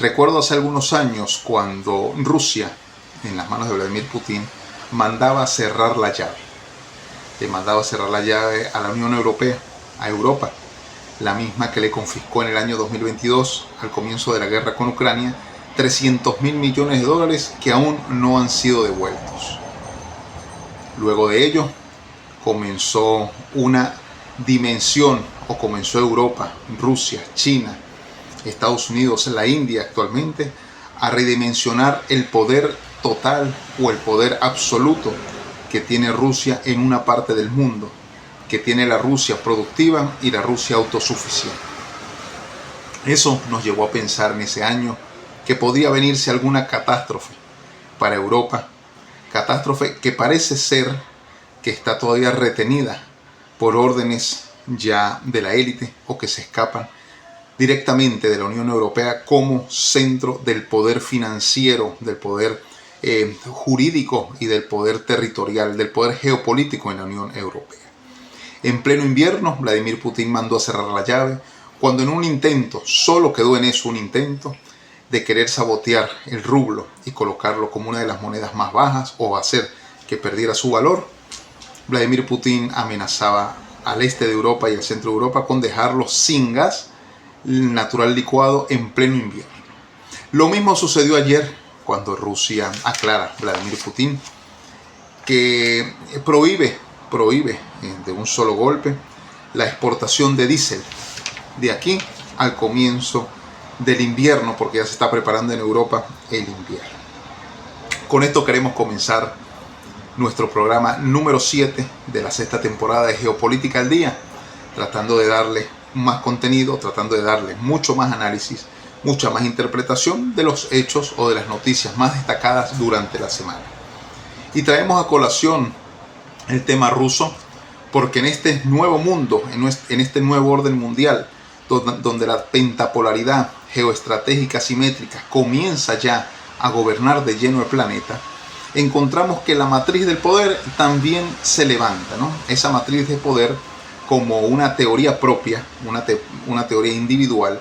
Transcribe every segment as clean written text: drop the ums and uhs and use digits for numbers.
Recuerdo hace algunos años cuando Rusia, en las manos de Vladimir Putin, mandaba cerrar la llave. Le mandaba cerrar la llave a la Unión Europea, a Europa, la misma que le confiscó en el año 2022, al comienzo de la guerra con Ucrania, 300.000 millones de dólares que aún no han sido devueltos. Luego de ello, comenzó una dimensión, o comenzó Europa, Rusia, China, Estados Unidos, la India actualmente, a redimensionar el poder total o el poder absoluto que tiene Rusia en una parte del mundo, que tiene la Rusia productiva y la Rusia autosuficiente. Eso nos llevó a pensar en ese año que podría venirse alguna catástrofe para Europa, catástrofe que parece ser que está todavía retenida por órdenes ya de la élite o que se escapan directamente de la Unión Europea como centro del poder financiero, del poder jurídico y del poder territorial, del poder geopolítico en la Unión Europea. En pleno invierno, Vladimir Putin mandó a cerrar la llave, cuando en un intento, solo quedó en eso un intento, de querer sabotear el rublo y colocarlo como una de las monedas más bajas o hacer que perdiera su valor, Vladimir Putin amenazaba al este de Europa y al centro de Europa con dejarlo sin gas natural licuado en pleno invierno. Lo mismo sucedió ayer cuando Rusia aclara, Vladimir Putin, que prohíbe de un solo golpe la exportación de diésel de aquí al comienzo del invierno, porque ya se está preparando en Europa el invierno. Con esto queremos comenzar nuestro programa número 7 de la sexta temporada de Geopolítica al Día, tratando de darle más contenido, tratando de darle mucho más análisis, mucha más interpretación de los hechos o de las noticias más destacadas durante la semana. Y traemos a colación el tema ruso porque en este nuevo mundo, en este nuevo orden mundial, donde la pentapolaridad geoestratégica simétrica comienza ya a gobernar de lleno el planeta, encontramos que la matriz del poder también se levanta, ¿no? Esa matriz de poder como una teoría propia, una teoría individual,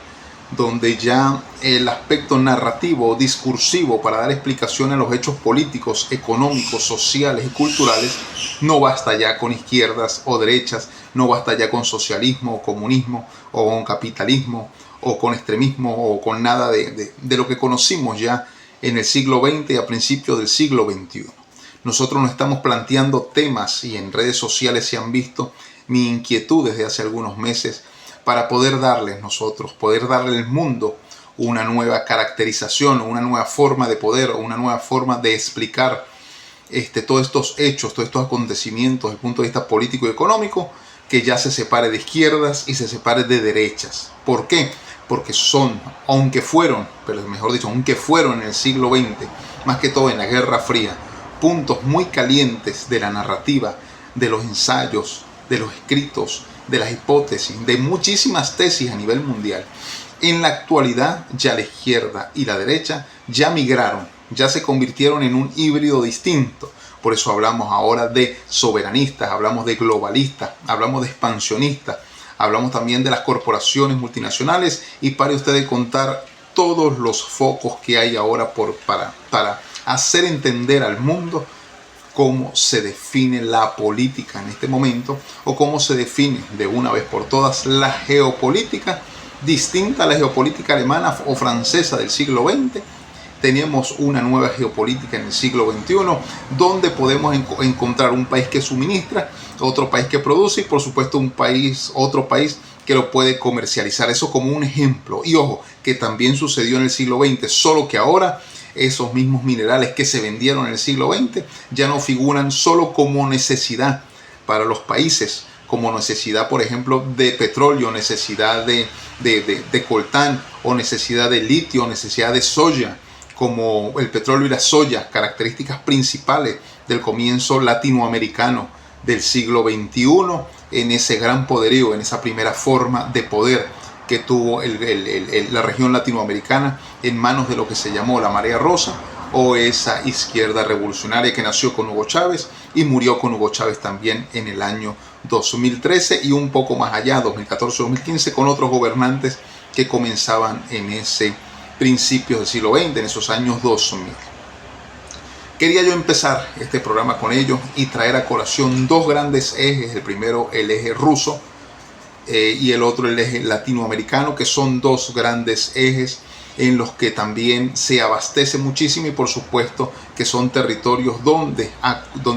donde ya el aspecto narrativo, discursivo para dar explicación a los hechos políticos, económicos, sociales y culturales, no basta ya con izquierdas o derechas, no basta ya con socialismo o comunismo o con capitalismo o con extremismo o con nada de lo que conocimos ya en el siglo XX y a principios del siglo XXI. Nosotros nos estamos planteando temas y en redes sociales se han visto mi inquietud desde hace algunos meses para poder darle al mundo una nueva caracterización, una nueva forma de poder, una nueva forma de explicar todos estos hechos, todos estos acontecimientos desde el punto de vista político y económico, que ya se separe de izquierdas y se separe de derechas. ¿Por qué? Porque aunque fueron en el siglo XX, más que todo en la Guerra Fría, puntos muy calientes de la narrativa, de los ensayos, de los escritos, de las hipótesis, de muchísimas tesis a nivel mundial. En la actualidad ya la izquierda y la derecha ya migraron, ya se convirtieron en un híbrido distinto. Por eso hablamos ahora de soberanistas, hablamos de globalistas, hablamos de expansionistas, hablamos también de las corporaciones multinacionales y pare usted de contar todos los focos que hay ahora para hacer entender al mundo cómo se define la política en este momento o cómo se define de una vez por todas la geopolítica distinta a la geopolítica alemana o francesa del siglo XX. Tenemos una nueva geopolítica en el siglo XXI donde podemos encontrar un país que suministra, otro país que produce y por supuesto otro país que lo puede comercializar. Eso como un ejemplo. Y ojo, que también sucedió en el siglo XX, solo que ahora esos mismos minerales que se vendieron en el siglo XX ya no figuran solo como necesidad para los países, como necesidad, por ejemplo, de petróleo, necesidad de coltán o necesidad de litio, necesidad de soya, como el petróleo y la soya, características principales del comienzo latinoamericano del siglo XXI, en ese gran poderío, en esa primera forma de poder que tuvo la región latinoamericana en manos de lo que se llamó la Marea Rosa, o esa izquierda revolucionaria que nació con Hugo Chávez y murió con Hugo Chávez también en el año 2013 y un poco más allá, 2014-2015, con otros gobernantes que comenzaban en ese principios del siglo XX, en esos años 2000. Quería yo empezar este programa con ello y traer a colación dos grandes ejes. El primero, el eje ruso, y el otro, el eje latinoamericano, que son dos grandes ejes en los que también se abastece muchísimo, y por supuesto que son territorios donde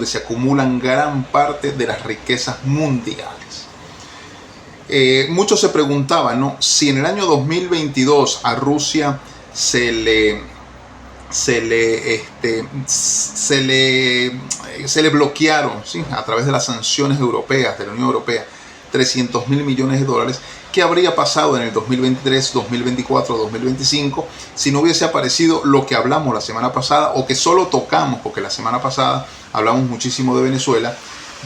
se acumulan gran parte de las riquezas mundiales. Muchos se preguntaban, ¿no?, si en el año 2022 a Rusia se le bloquearon, ¿sí?, a través de las sanciones europeas, de la Unión Europea, 300.000 millones de dólares. ¿Qué habría pasado en el 2023, 2024, 2025 si no hubiese aparecido lo que hablamos la semana pasada, o que solo tocamos, porque la semana pasada hablamos muchísimo de Venezuela,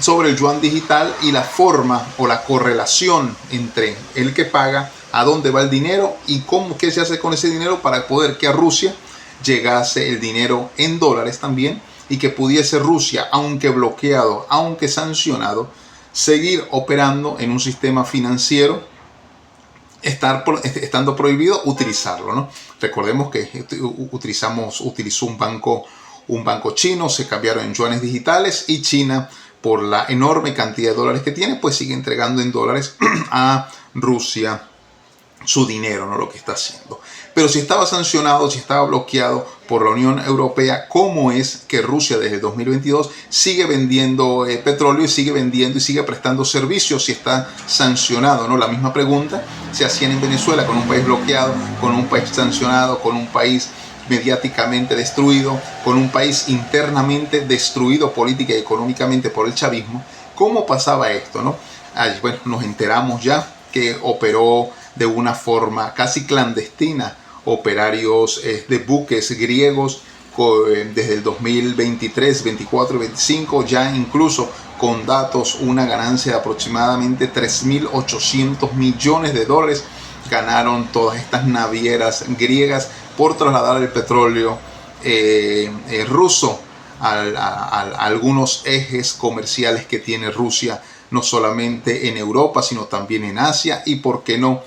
sobre el yuan digital y la forma o la correlación entre el que paga, a dónde va el dinero y qué se hace con ese dinero para poder que a Rusia llegase el dinero en dólares también, y que pudiese Rusia, aunque bloqueado, aunque sancionado, seguir operando en un sistema financiero, estando prohibido utilizarlo, ¿no? Recordemos que utilizó un banco chino, se cambiaron en yuanes digitales, y China, por la enorme cantidad de dólares que tiene, pues sigue entregando en dólares a Rusia su dinero, ¿no?, lo que está haciendo. Pero si estaba sancionado, si estaba bloqueado por la Unión Europea, ¿cómo es que Rusia desde el 2022 sigue vendiendo petróleo y sigue vendiendo y sigue prestando servicios si está sancionado, ¿no? La misma pregunta se hacían en Venezuela, con un país bloqueado, con un país sancionado, con un país mediáticamente destruido, con un país internamente destruido política y económicamente por el chavismo. ¿Cómo pasaba esto, no? Bueno, nos enteramos ya que operó de una forma casi clandestina operarios de buques griegos desde el 2023, 24 y 25, ya incluso con datos, una ganancia de aproximadamente 3.800 millones de dólares ganaron todas estas navieras griegas por trasladar el petróleo ruso a algunos ejes comerciales que tiene Rusia, no solamente en Europa, sino también en Asia, y por qué no,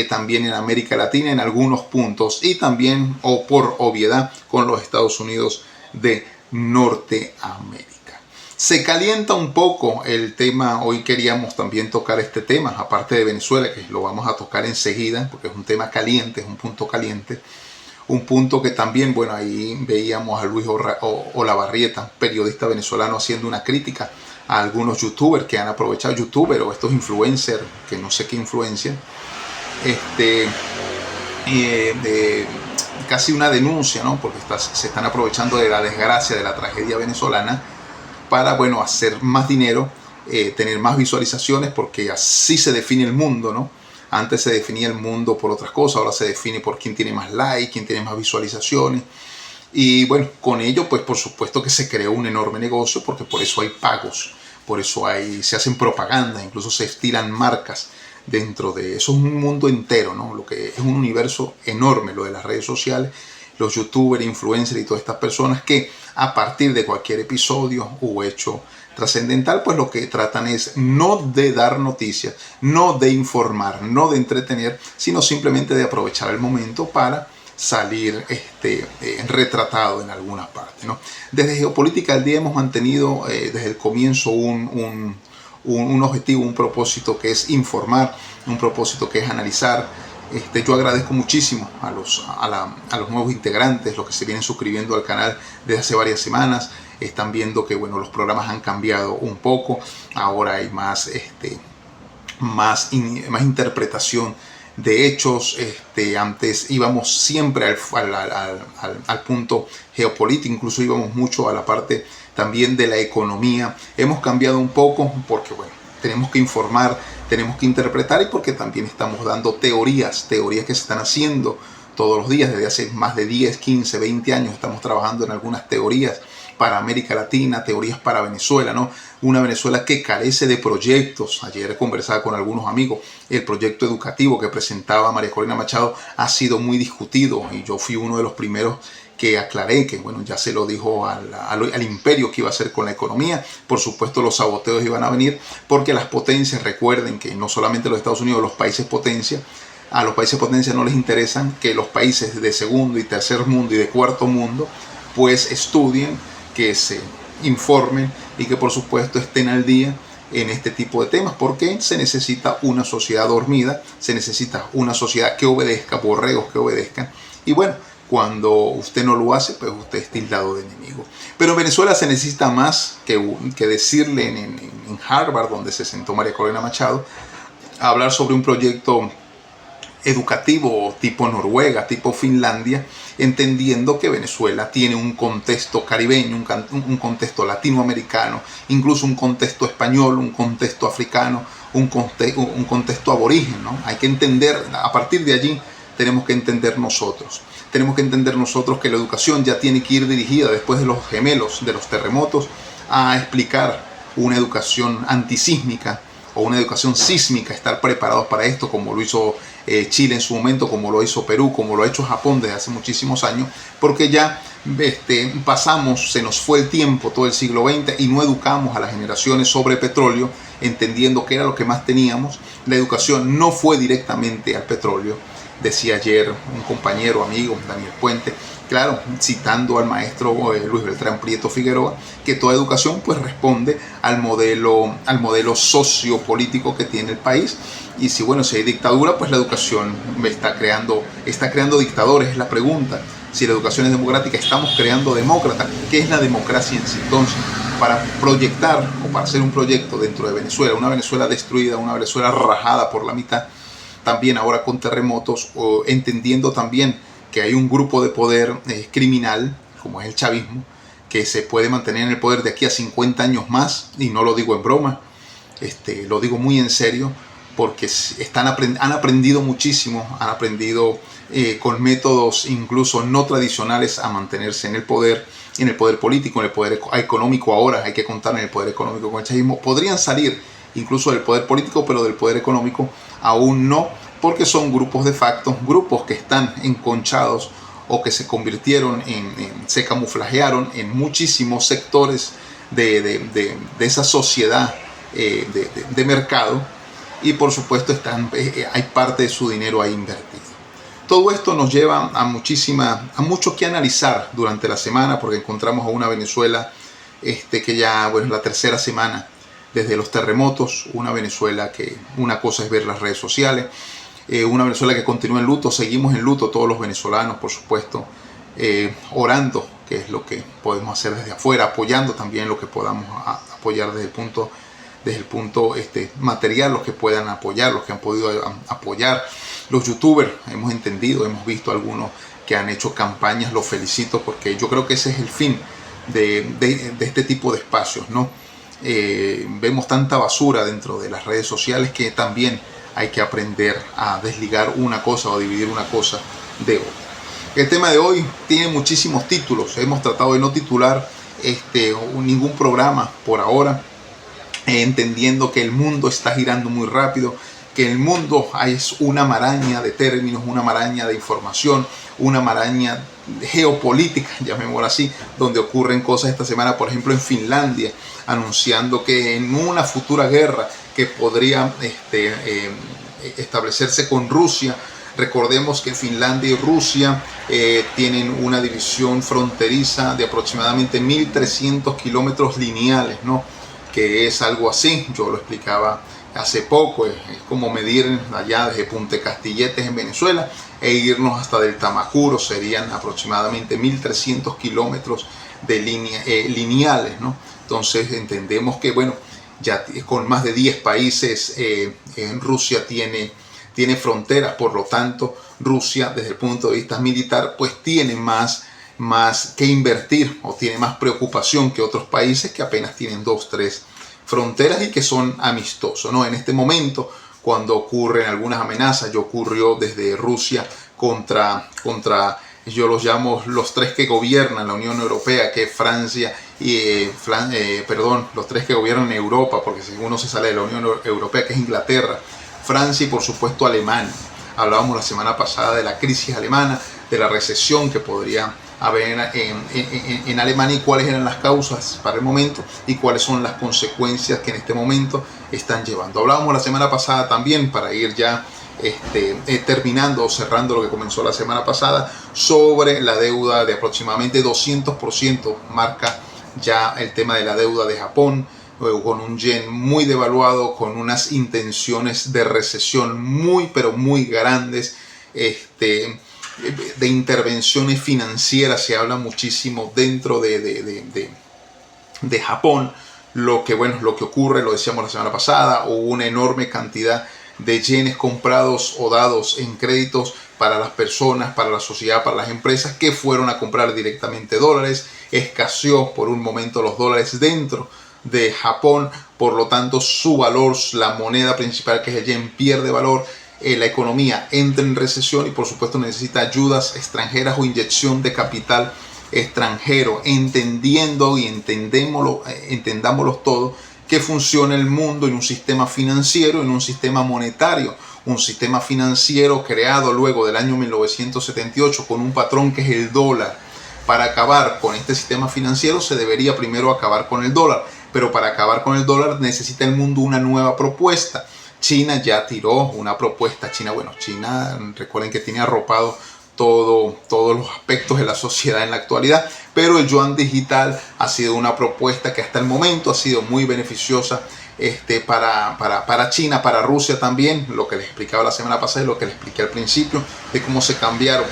también en América Latina en algunos puntos, y también, o por obviedad, con los Estados Unidos de Norteamérica. Se calienta un poco el tema. Hoy queríamos también tocar este tema, aparte de Venezuela, que lo vamos a tocar enseguida, porque es un tema caliente, es un punto caliente. Un punto que también, bueno, ahí veíamos a Luis Olavarrieta, periodista venezolano, haciendo una crítica a algunos youtubers que han aprovechado, o estos influencers, que no sé qué influencia, casi una denuncia, ¿no?, porque se están aprovechando de la desgracia, de la tragedia venezolana, para, bueno, hacer más dinero, tener más visualizaciones, porque así se define el mundo, ¿no? Antes se definía el mundo por otras cosas, ahora se define por quién tiene más likes, quién tiene más visualizaciones. Y bueno, con ello, pues por supuesto que se creó un enorme negocio, porque por eso hay pagos, por eso se hacen propaganda, incluso se estilan marcas dentro de eso. Es un mundo entero, ¿no? Lo que es un universo enorme, lo de las redes sociales, los youtubers, influencers y todas estas personas que a partir de cualquier episodio o hecho trascendental, pues lo que tratan es no de dar noticias, no de informar, no de entretener, sino simplemente de aprovechar el momento para salir retratado en alguna parte, ¿no? Desde Geopolítica al Día hemos mantenido desde el comienzo un objetivo, un propósito, que es informar, un propósito que es analizar. Yo agradezco muchísimo a los nuevos integrantes, los que se vienen suscribiendo al canal desde hace varias semanas. Están viendo que, bueno, los programas han cambiado un poco. Ahora hay más interpretación de hechos. Antes íbamos siempre al punto geopolítico, incluso íbamos mucho a la parte también de la economía. Hemos cambiado un poco porque, bueno, tenemos que informar, tenemos que interpretar, y porque también estamos dando teorías que se están haciendo todos los días. Desde hace más de 10, 15, 20 años estamos trabajando en algunas teorías para América Latina, teorías para Venezuela, ¿no? Una Venezuela que carece de proyectos. Ayer conversaba con algunos amigos. El proyecto educativo que presentaba María Corina Machado ha sido muy discutido, y yo fui uno de los primeros que aclaré que, bueno, ya se lo dijo al imperio que iba a hacer con la economía. Por supuesto, los saboteos iban a venir, porque las potencias, recuerden que no solamente los Estados Unidos, los países potencia, A los países potencia no les interesan que los países de segundo y tercer mundo y de cuarto mundo pues estudien, que se informen y que por supuesto estén al día en este tipo de temas, porque se necesita una sociedad dormida, se necesita una sociedad que obedezca, borregos que obedezcan, y bueno, cuando usted no lo hace, pues usted es tildado de enemigo. Pero en Venezuela se necesita más que decirle en Harvard, donde se sentó María Corina Machado, a hablar sobre un proyecto educativo tipo Noruega, tipo Finlandia, entendiendo que Venezuela tiene un contexto caribeño, un contexto latinoamericano, incluso un contexto español, un contexto africano, un contexto aborigen, ¿no? Hay que entender, a partir de allí tenemos que entender nosotros. Tenemos que entender nosotros que la educación ya tiene que ir dirigida, después de los gemelos, de los terremotos, a explicar una educación antisísmica o una educación sísmica, estar preparados para esto, como lo hizo Chile en su momento, como lo hizo Perú, como lo ha hecho Japón desde hace muchísimos años, porque ya pasamos, se nos fue el tiempo, todo el siglo XX, y no educamos a las generaciones sobre petróleo, entendiendo que era lo que más teníamos. La educación no fue directamente al petróleo, decía ayer un compañero, amigo, Daniel Puente, claro, citando al maestro Luis Beltrán Prieto Figueroa, que toda educación pues responde al modelo sociopolítico que tiene el país. Y si bueno, si hay dictadura, pues la educación está creando dictadores, es la pregunta. Si la educación es democrática, estamos creando demócratas. ¿Qué es la democracia en sí? Entonces, para proyectar o para hacer un proyecto dentro de Venezuela, una Venezuela destruida, una Venezuela rajada por la mitad, también ahora con terremotos, o entendiendo también que hay un grupo de poder criminal, como es el chavismo, que se puede mantener en el poder de aquí a 50 años más, y no lo digo en broma, lo digo muy en serio, porque han aprendido muchísimo, han aprendido con métodos incluso no tradicionales a mantenerse en el poder político, en el poder económico. Ahora hay que contar en el poder económico con el chavismo. Podrían salir incluso del poder político, pero del poder económico aún no, porque son grupos de facto, grupos que están enconchados o que se convirtieron se camuflajearon en muchísimos sectores de esa sociedad de mercado, y por supuesto hay parte de su dinero ahí invertido. Todo esto nos lleva a mucho que analizar durante la semana, porque encontramos a una Venezuela que ya, bueno, es la tercera semana desde los terremotos, una Venezuela que una cosa es ver las redes sociales, una Venezuela que continúa en luto, seguimos en luto todos los venezolanos, por supuesto, orando, que es lo que podemos hacer desde afuera, apoyando también lo que podamos apoyar desde el punto material, los que puedan apoyar, los que han podido apoyar. Los youtubers, hemos entendido, hemos visto algunos que han hecho campañas, los felicito, porque yo creo que ese es el fin de este tipo de espacios, ¿no? Vemos tanta basura dentro de las redes sociales que también hay que aprender a desligar una cosa o dividir una cosa de otra. El tema de hoy tiene muchísimos títulos. Hemos tratado de no titular ningún programa por ahora, entendiendo que el mundo está girando muy rápido, que el mundo es una maraña de términos, una maraña de información, una maraña geopolítica, llamémoslo así, donde ocurren cosas esta semana, por ejemplo en Finlandia, anunciando que en una futura guerra que podría establecerse con Rusia. Recordemos que Finlandia y Rusia tienen una división fronteriza de aproximadamente 1.300 kilómetros lineales, ¿no? Que es algo así, yo lo explicaba hace poco, es como medir allá desde Punta Castilletes en Venezuela e irnos hasta del Tamacuro, serían aproximadamente 1.300 kilómetros de lineales, ¿no? Entonces entendemos que, bueno, ya con más de 10 países Rusia tiene fronteras, por lo tanto Rusia desde el punto de vista militar pues tiene más que invertir, o tiene más preocupación que otros países que apenas tienen 2, 3 fronteras y que son amistosos, ¿no? En este momento, cuando ocurren algunas amenazas, ya ocurrió desde Rusia contra yo los llamo los tres que gobiernan la Unión Europea, que es Francia y los tres que gobiernan Europa, porque si uno se sale de la Unión Europea, que es Inglaterra, Francia y por supuesto Alemania. Hablábamos la semana pasada de la crisis alemana, de la recesión que podría haber en Alemania y cuáles eran las causas para el momento y cuáles son las consecuencias que en este momento están llevando. Hablábamos la semana pasada también, para ir ya terminando o cerrando lo que comenzó la semana pasada sobre la deuda de aproximadamente 200%, marca ya el tema de la deuda de Japón, con un yen muy devaluado, con unas intenciones de recesión muy pero muy grandes, de intervenciones financieras se habla muchísimo dentro de Japón. Lo que ocurre, lo decíamos la semana pasada, hubo una enorme cantidad de yenes comprados o dados en créditos para las personas, para la sociedad, para las empresas que fueron a comprar directamente dólares. Escaseó por un momento los dólares dentro de Japón, por lo tanto su valor, la moneda principal que es el yen, pierde valor. La economía entra en recesión y por supuesto necesita ayudas extranjeras o inyección de capital extranjero, entendiendo y entendámoslo todo, que funciona el mundo en un sistema financiero, en un sistema monetario, un sistema financiero creado luego del año 1978 con un patrón que es el dólar. Para acabar con este sistema financiero se debería primero acabar con el dólar, pero para acabar con el dólar necesita el mundo una nueva propuesta. China ya tiró una propuesta. China, recuerden que tiene arropado todos los aspectos de la sociedad en la actualidad, pero el yuan digital ha sido una propuesta que hasta el momento ha sido muy beneficiosa para China, para Rusia también, lo que les explicaba la semana pasada y lo que les expliqué al principio, de cómo se cambió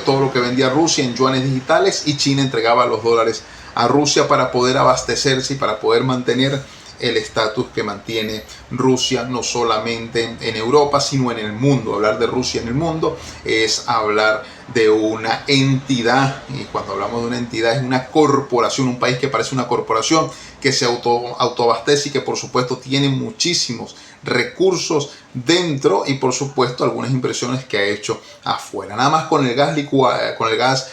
todo lo que vendía Rusia en yuanes digitales y China entregaba los dólares a Rusia para poder abastecerse y para poder mantener el estatus que mantiene Rusia, no solamente en Europa, sino en el mundo. Hablar de Rusia en el mundo es hablar de una entidad, y cuando hablamos de una entidad es una corporación, un país que parece una corporación, que se autoabastece y que por supuesto tiene muchísimos recursos dentro y por supuesto algunas inversiones que ha hecho afuera. Nada más con el gas licuado, con el gas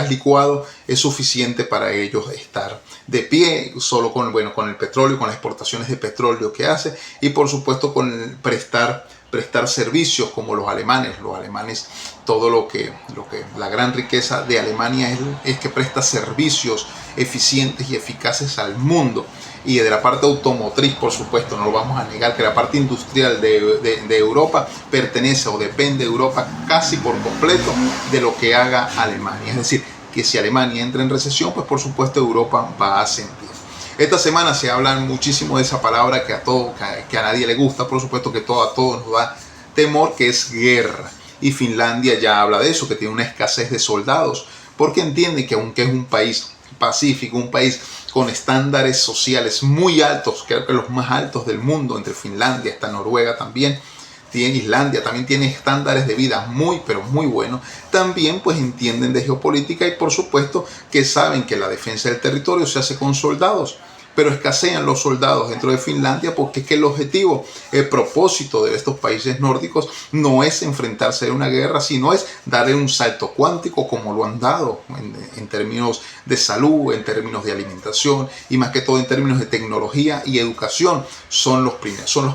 licuado es suficiente para ellos estar de pie, solo con el petróleo, con las exportaciones de petróleo que hace y por supuesto con prestar servicios como los alemanes. Los alemanes, la gran riqueza de Alemania es que presta servicios eficientes y eficaces al mundo. Y de la parte automotriz, por supuesto, no lo vamos a negar, que la parte industrial de Europa pertenece o depende de Europa casi por completo de lo que haga Alemania. Es decir, que si Alemania entra en recesión, pues por supuesto Europa va a sentir. Esta semana se habla muchísimo de esa palabra que a nadie le gusta, por supuesto que a todos nos da temor, que es guerra. Y Finlandia ya habla de eso, que tiene una escasez de soldados, porque entiende que aunque es un país pacífico, un país con estándares sociales muy altos, creo que los más altos del mundo, entre Finlandia, está Noruega también, Islandia también tiene estándares de vida muy pero muy buenos, también pues entienden de geopolítica y por supuesto que saben que la defensa del territorio se hace con soldados, pero escasean los soldados dentro de Finlandia porque es que el propósito de estos países nórdicos no es enfrentarse a una guerra, sino es darle un salto cuántico como lo han dado en términos de salud, en términos de alimentación y más que todo en términos de tecnología y educación. Son los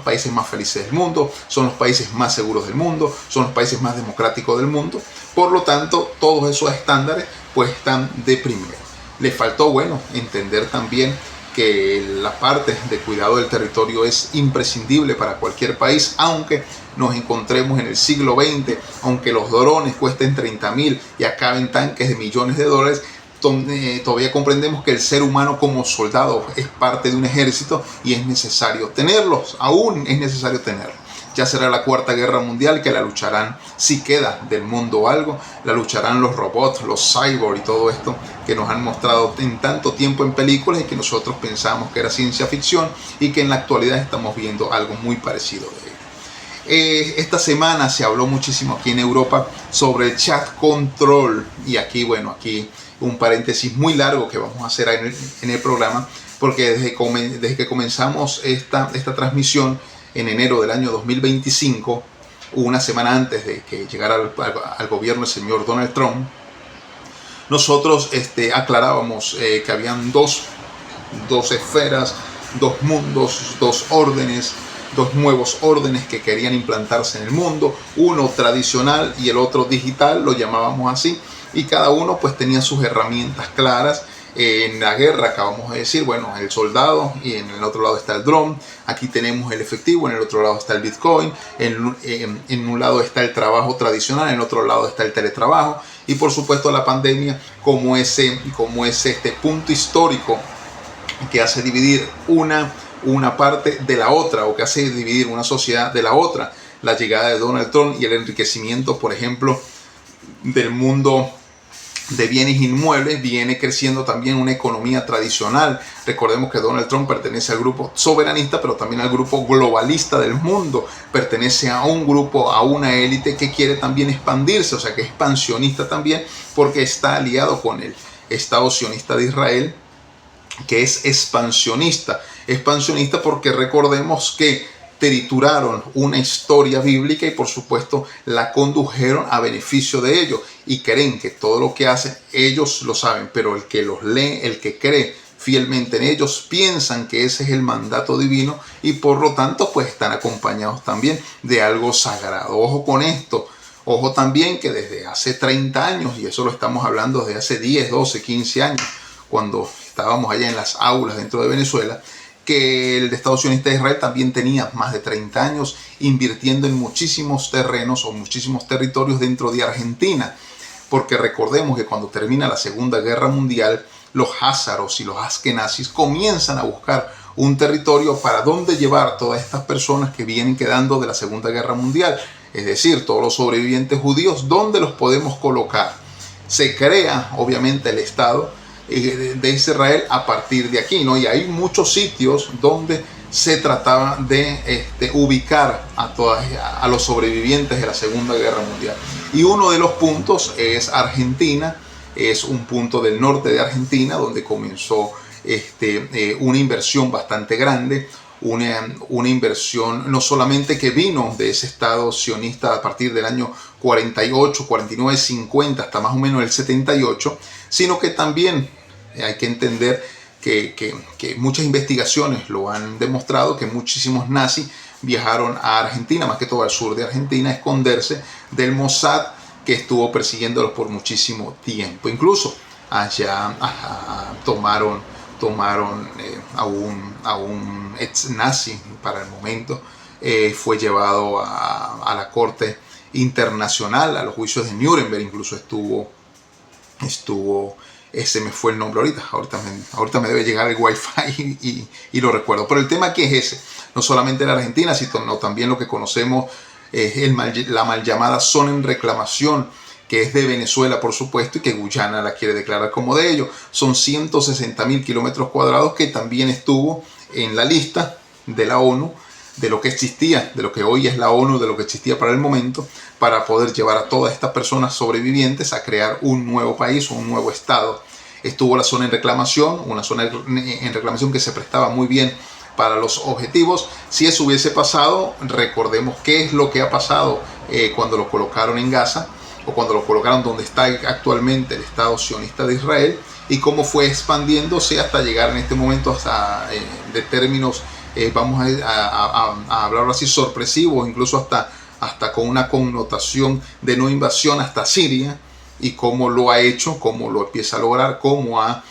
países más felices del mundo, son los países más seguros del mundo, son los países más democráticos del mundo. Por lo tanto, todos esos estándares pues están de primero. Le faltó, entender también que la parte de cuidado del territorio es imprescindible para cualquier país, aunque nos encontremos en el siglo XX, aunque los drones cuesten 30.000 y acaben tanques de millones de dólares, todavía comprendemos que el ser humano como soldado es parte de un ejército y es necesario tenerlos, aún es necesario tenerlos. Ya será la Cuarta Guerra Mundial que la lucharán, si queda del mundo algo, la lucharán los robots, los cyborgs y todo esto que nos han mostrado en tanto tiempo en películas y que nosotros pensamos que era ciencia ficción y que en la actualidad estamos viendo algo muy parecido de ello. Esta semana se habló muchísimo aquí en Europa sobre el chat control y aquí un paréntesis muy largo que vamos a hacer en el programa porque desde que comenzamos esta transmisión en enero del año 2025, una semana antes de que llegara al gobierno el señor Donald Trump, nosotros aclarábamos que habían dos esferas, dos mundos, dos órdenes, dos nuevos órdenes que querían implantarse en el mundo, uno tradicional y el otro digital, lo llamábamos así, y cada uno pues tenía sus herramientas claras En la guerra acabamos de decir, bueno, el soldado y en el otro lado está el dron, aquí tenemos el efectivo, en el otro lado está el Bitcoin, en un lado está el trabajo tradicional, en el otro lado está el teletrabajo y por supuesto la pandemia como ese punto histórico que hace dividir una parte de la otra o que hace dividir una sociedad de la otra. La llegada de Donald Trump y el enriquecimiento, por ejemplo, del mundo de bienes inmuebles, viene creciendo también una economía tradicional. Recordemos que Donald Trump pertenece al grupo soberanista, pero también al grupo globalista del mundo. Pertenece a un grupo, a una élite que quiere también expandirse, o sea que es expansionista también, porque está aliado con el Estado sionista de Israel, que es expansionista. Expansionista porque recordemos que trituraron una historia bíblica y por supuesto la condujeron a beneficio de ellos y creen que todo lo que hacen ellos lo saben, pero el que los lee, el que cree fielmente en ellos, piensan que ese es el mandato divino y por lo tanto pues están acompañados también de algo sagrado. Ojo con esto. Ojo también que desde hace 30 años, y eso lo estamos hablando desde hace 10, 12, 15 años, cuando estábamos allá en las aulas dentro de Venezuela, que el Estado sionista de Israel también tenía más de 30 años invirtiendo en muchísimos terrenos o muchísimos territorios dentro de Argentina. Porque recordemos que cuando termina la Segunda Guerra Mundial, los házaros y los askenazis comienzan a buscar un territorio para donde llevar todas estas personas que vienen quedando de la Segunda Guerra Mundial. Es decir, todos los sobrevivientes judíos, ¿dónde los podemos colocar? Se crea, obviamente, el Estado de Israel a partir de aquí, ¿no? Y hay muchos sitios donde se trataba de ubicar a los sobrevivientes de la Segunda Guerra Mundial. Y uno de los puntos es Argentina, es un punto del norte de Argentina donde comenzó una inversión bastante grande, una inversión no solamente que vino de ese Estado sionista a partir del año 48, 49, 50 hasta más o menos el 78, sino que también hay que entender que muchas investigaciones lo han demostrado, que muchísimos nazis viajaron a Argentina, más que todo al sur de Argentina, a esconderse del Mossad que estuvo persiguiéndolos por muchísimo tiempo. Incluso allá tomaron a un ex nazi para el momento, fue llevado a la corte internacional, a los juicios de Nuremberg, incluso estuvo ese me fue el nombre ahorita me debe llegar el wifi y lo recuerdo, pero el tema aquí es ese, no solamente la Argentina, sino también lo que conocemos la mal llamada zona en reclamación, que es de Venezuela, por supuesto, y que Guyana la quiere declarar como de ello. Son 160.000 kilómetros cuadrados que también estuvo en la lista de la ONU, de lo que existía, de lo que hoy es la ONU, de lo que existía para el momento, para poder llevar a todas estas personas sobrevivientes a crear un nuevo país o un nuevo estado. Estuvo la zona en reclamación, una zona en reclamación que se prestaba muy bien para los objetivos. Si eso hubiese pasado, recordemos qué es lo que ha pasado cuando lo colocaron en Gaza, o cuando lo colocaron donde está actualmente el Estado sionista de Israel, y cómo fue expandiéndose hasta llegar en este momento hasta de términos, vamos a hablarlo así, sorpresivos, incluso hasta con una connotación de no invasión hasta Siria, y cómo lo ha hecho, cómo lo empieza a lograr, cómo ha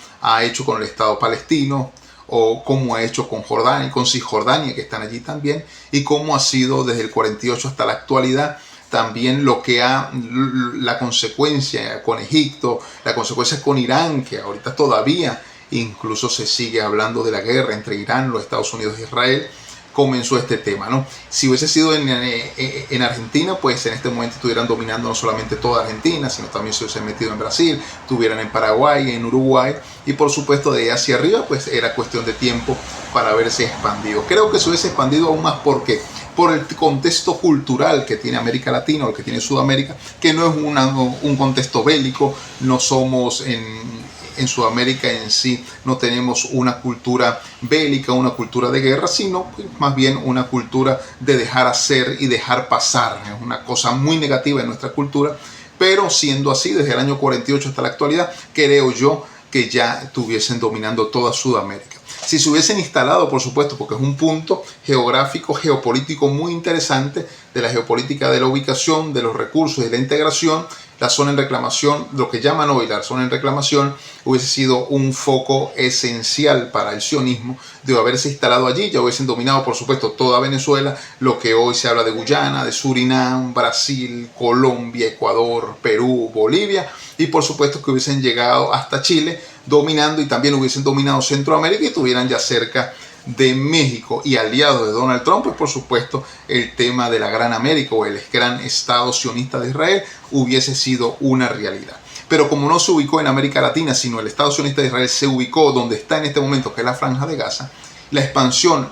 hecho con el Estado palestino, o cómo ha hecho con Jordania, con Cisjordania, que están allí también, y cómo ha sido desde el 48 hasta la actualidad. También la consecuencia con Egipto, la consecuencia con Irán, que ahorita todavía incluso se sigue hablando de la guerra entre Irán, los Estados Unidos e Israel, comenzó este tema, ¿no? Si hubiese sido en Argentina, pues en este momento estuvieran dominando no solamente toda Argentina, sino también se hubiesen metido en Brasil, estuvieran en Paraguay, en Uruguay, y por supuesto de ahí hacia arriba, pues era cuestión de tiempo para haberse expandido. Creo que se hubiese expandido aún más porque por el contexto cultural que tiene América Latina o que tiene Sudamérica, que no es un contexto bélico. No somos en Sudamérica en sí, no tenemos una cultura bélica, una cultura de guerra, sino más bien una cultura de dejar hacer y dejar pasar. Es una cosa muy negativa en nuestra cultura, pero siendo así, desde el año 48 hasta la actualidad, creo yo que ya estuviesen dominando toda Sudamérica. Si se hubiesen instalado, por supuesto, porque es un punto geográfico, geopolítico muy interesante, de la geopolítica de la ubicación, de los recursos y de la integración, la zona en reclamación, lo que llaman hoy la zona en reclamación, hubiese sido un foco esencial para el sionismo de haberse instalado allí. Ya hubiesen dominado, por supuesto, toda Venezuela, lo que hoy se habla de Guyana, de Surinam, Brasil, Colombia, Ecuador, Perú, Bolivia, y por supuesto que hubiesen llegado hasta Chile, dominando, y también hubiesen dominado Centroamérica y estuvieran ya cerca de México. Y aliado de Donald Trump, pues por supuesto el tema de la Gran América o el gran Estado sionista de Israel hubiese sido una realidad. Pero como no se ubicó en América Latina, sino el Estado sionista de Israel se ubicó donde está en este momento, que es la Franja de Gaza, la expansión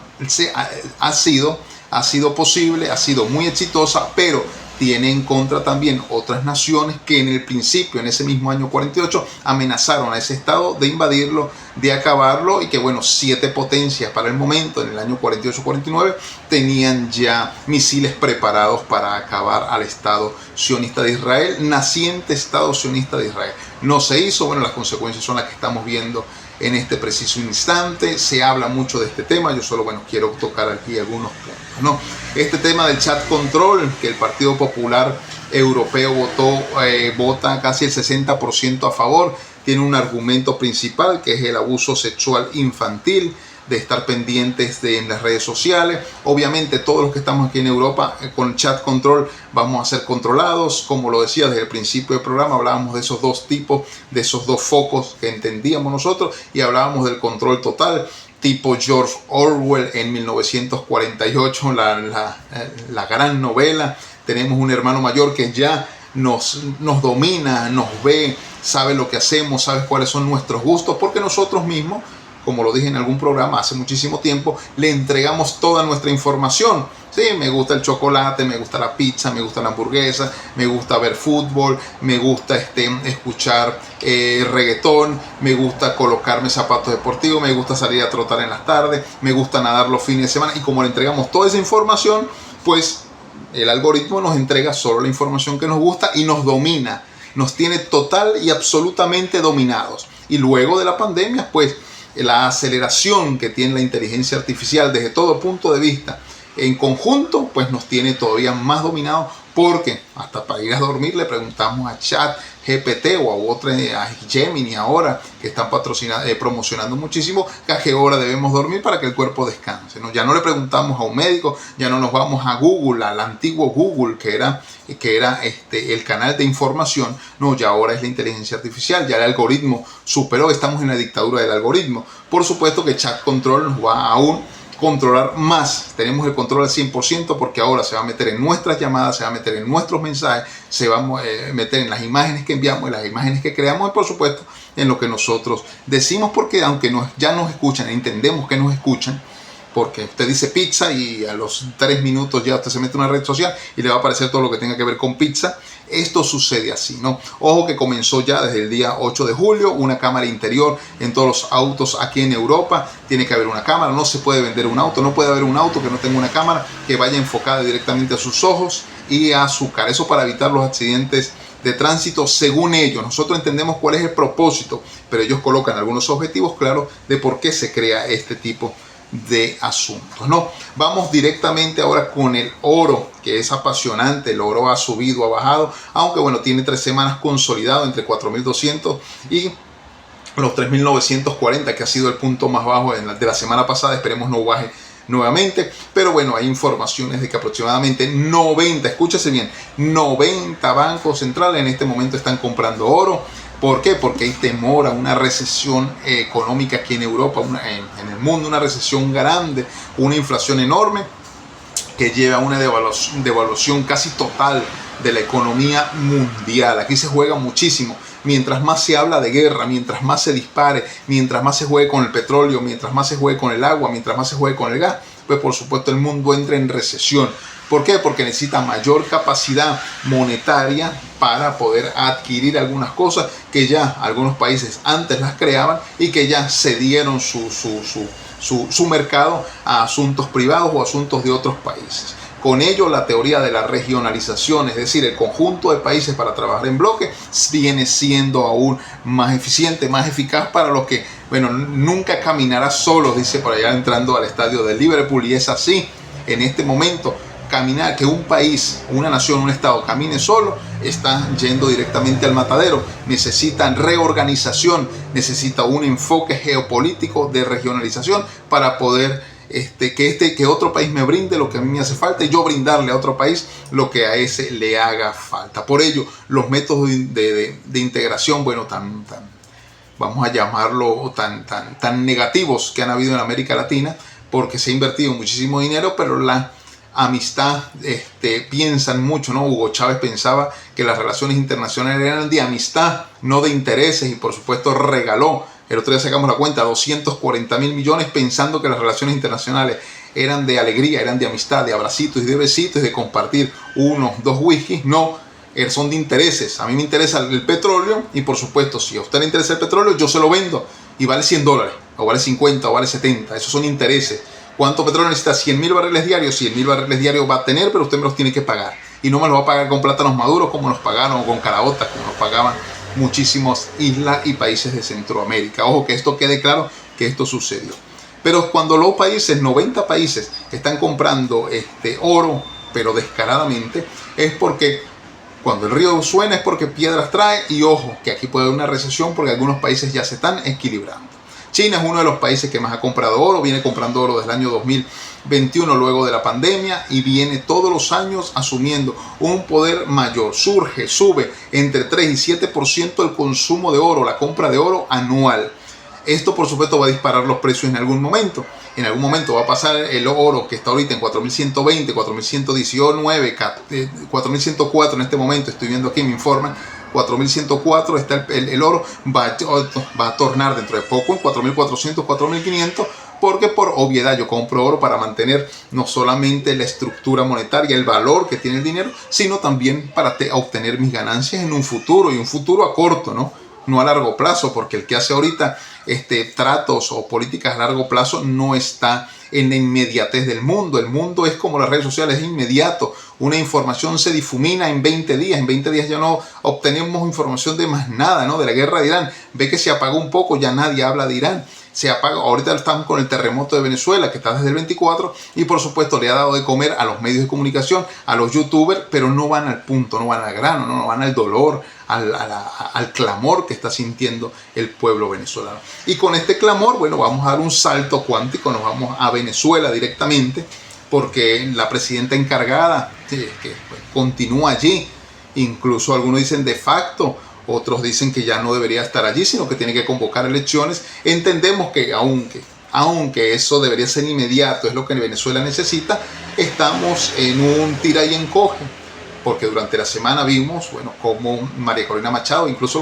ha sido posible, ha sido muy exitosa, pero tiene en contra también otras naciones que en el principio, en ese mismo año 48, amenazaron a ese estado de invadirlo, de acabarlo, y que bueno, 7 potencias para el momento, en el año 48-49, tenían ya misiles preparados para acabar al Estado sionista de Israel, naciente Estado sionista de Israel. No se hizo, bueno, las consecuencias son las que estamos viendo en este preciso instante. Se habla mucho de este tema, yo solo quiero tocar aquí algunos puntos, ¿no? Este tema del chat control, que el Partido Popular Europeo vota casi el 60% a favor, tiene un argumento principal que es el abuso sexual infantil, de estar pendientes en las redes sociales. Obviamente todos los que estamos aquí en Europa con chat control vamos a ser controlados. Como lo decía desde el principio del programa, hablábamos de esos dos tipos, de esos dos focos que entendíamos nosotros, y hablábamos del control total, tipo George Orwell en 1948, la gran novela. Tenemos un hermano mayor que ya nos domina, nos ve, sabe lo que hacemos, sabe cuáles son nuestros gustos, porque nosotros mismos, como lo dije en algún programa hace muchísimo tiempo, le entregamos toda nuestra información. Sí, me gusta el chocolate, me gusta la pizza, me gusta la hamburguesa, me gusta ver fútbol, me gusta escuchar reggaetón, me gusta colocarme zapatos deportivos, me gusta salir a trotar en las tardes, me gusta nadar los fines de semana. Y como le entregamos toda esa información, pues el algoritmo nos entrega solo la información que nos gusta y nos domina, nos tiene total y absolutamente dominados. Y luego de la pandemia, pues la aceleración que tiene la inteligencia artificial desde todo punto de vista en conjunto, pues nos tiene todavía más dominados, porque hasta para ir a dormir le preguntamos a ChatGPT o a otra, a Gemini ahora, que están promocionando muchísimo, que a qué hora debemos dormir para que el cuerpo descanse, ¿no? Ya no le preguntamos a un médico, ya no nos vamos a Google, al antiguo Google, que era el canal de información. No, ya ahora es la inteligencia artificial, ya el algoritmo superó, estamos en la dictadura del algoritmo. Por supuesto que Chat Control nos va aún controlar más, tenemos el control al 100%, porque ahora se va a meter en nuestras llamadas, se va a meter en nuestros mensajes, se va a meter en las imágenes que enviamos, en las imágenes que creamos, y por supuesto en lo que nosotros decimos, porque aunque ya nos escuchan, entendemos que nos escuchan, porque usted dice pizza y a los 3 minutos ya usted se mete en una red social y le va a aparecer todo lo que tenga que ver con pizza. Esto sucede así, ¿no? Ojo que comenzó ya desde el día 8 de julio una cámara interior en todos los autos aquí en Europa. Tiene que haber una cámara, no se puede vender un auto, no puede haber un auto que no tenga una cámara que vaya enfocada directamente a sus ojos y a su cara. Eso para evitar los accidentes de tránsito, según ellos. Nosotros entendemos cuál es el propósito, pero ellos colocan algunos objetivos claros de por qué se crea este tipo de asuntos, ¿no? Vamos directamente ahora con el oro, que es apasionante. El oro ha subido, ha bajado, aunque bueno, tiene 3 semanas consolidado entre 4.200 y los 3.940, que ha sido el punto más bajo de la semana pasada. Esperemos no baje nuevamente, pero bueno, hay informaciones de que aproximadamente 90, escúchese bien, 90 bancos centrales en este momento están comprando oro. ¿Por qué? Porque hay temor a una recesión económica aquí en Europa, en el mundo, una recesión grande, una inflación enorme que lleva a una devaluación casi total de la economía mundial. Aquí se juega muchísimo. Mientras más se habla de guerra, mientras más se dispare, mientras más se juegue con el petróleo, mientras más se juegue con el agua, mientras más se juegue con el gas, pues por supuesto el mundo entra en recesión. ¿Por qué? Porque necesita mayor capacidad monetaria para poder adquirir algunas cosas que ya algunos países antes las creaban y que ya cedieron su mercado a asuntos privados o asuntos de otros países. Con ello, la teoría de la regionalización, es decir, el conjunto de países para trabajar en bloque, viene siendo aún más eficiente, más eficaz para los que, bueno, nunca caminará solo, dice por allá entrando al estadio de Liverpool, y es así en este momento. caminar, que un país, una nación, un estado camine solo, está yendo directamente al matadero. Necesitan reorganización, necesita un enfoque geopolítico de regionalización para poder que otro país me brinde lo que a mí me hace falta y yo brindarle a otro país lo que a ese le haga falta. Por ello, los métodos de integración, bueno, vamos a llamarlo tan negativos que han habido en América Latina, porque se ha invertido muchísimo dinero, pero la amistad, piensan mucho, ¿no? Hugo Chávez pensaba que las relaciones internacionales eran de amistad, no de intereses, y por supuesto regaló, el otro día sacamos la cuenta, 240.000 millones, pensando que las relaciones internacionales eran de alegría, eran de amistad, de abracitos y de besitos, de compartir 1, 2 whiskies. No, son de intereses. A mí me interesa el petróleo y por supuesto, si a usted le interesa el petróleo, yo se lo vendo y vale $100, o vale 50, o vale 70. Esos son intereses. ¿Cuánto petróleo necesita? 100.000 barriles diarios. 100.000 barriles diarios va a tener, pero usted me los tiene que pagar. Y no me los va a pagar con plátanos maduros como nos pagaron, o con caraotas como nos pagaban muchísimas islas y países de Centroamérica. Ojo, que esto quede claro, que esto sucedió. Pero cuando los países, 90 países, están comprando oro, pero descaradamente, es porque cuando el río suena es porque piedras trae. Y ojo, que aquí puede haber una recesión porque algunos países ya se están equilibrando. China es uno de los países que más ha comprado oro, viene comprando oro desde el año 2021, luego de la pandemia, y viene todos los años asumiendo un poder mayor. Sube entre 3 y 7% el consumo de oro, la compra de oro anual. Esto por supuesto va a disparar los precios en algún momento. En algún momento va a pasar el oro, que está ahorita en 4.120, 4.119, 4.104 en este momento, estoy viendo aquí, me informan, 4.104 está el oro, va a tornar dentro de poco en 4.400, 4.500, porque por obviedad yo compro oro para mantener no solamente la estructura monetaria, el valor que tiene el dinero, sino también para obtener mis ganancias en un futuro, y un futuro a corto, no a largo plazo, porque el que hace ahorita tratos o políticas a largo plazo no está en la inmediatez del mundo. El mundo es como las redes sociales, es inmediato. Una información se difumina en 20 días. En 20 días ya no obtenemos información de más nada, ¿no? De la guerra de Irán. Ve que se apagó un poco, ya nadie habla de Irán. Se apaga. Ahorita estamos con el terremoto de Venezuela, que está desde el 24, y por supuesto le ha dado de comer a los medios de comunicación, a los youtubers, pero no van al punto, no van al grano, no van al dolor, al clamor que está sintiendo el pueblo venezolano. Y con este clamor, bueno, vamos a dar un salto cuántico, nos vamos a Venezuela directamente, porque la presidenta encargada, que continúa allí, incluso algunos dicen de facto, otros dicen que ya no debería estar allí, sino que tiene que convocar elecciones. Entendemos que aunque eso debería ser inmediato, es lo que Venezuela necesita, estamos en un tira y encoge, porque durante la semana vimos, bueno, cómo María Corina Machado, incluso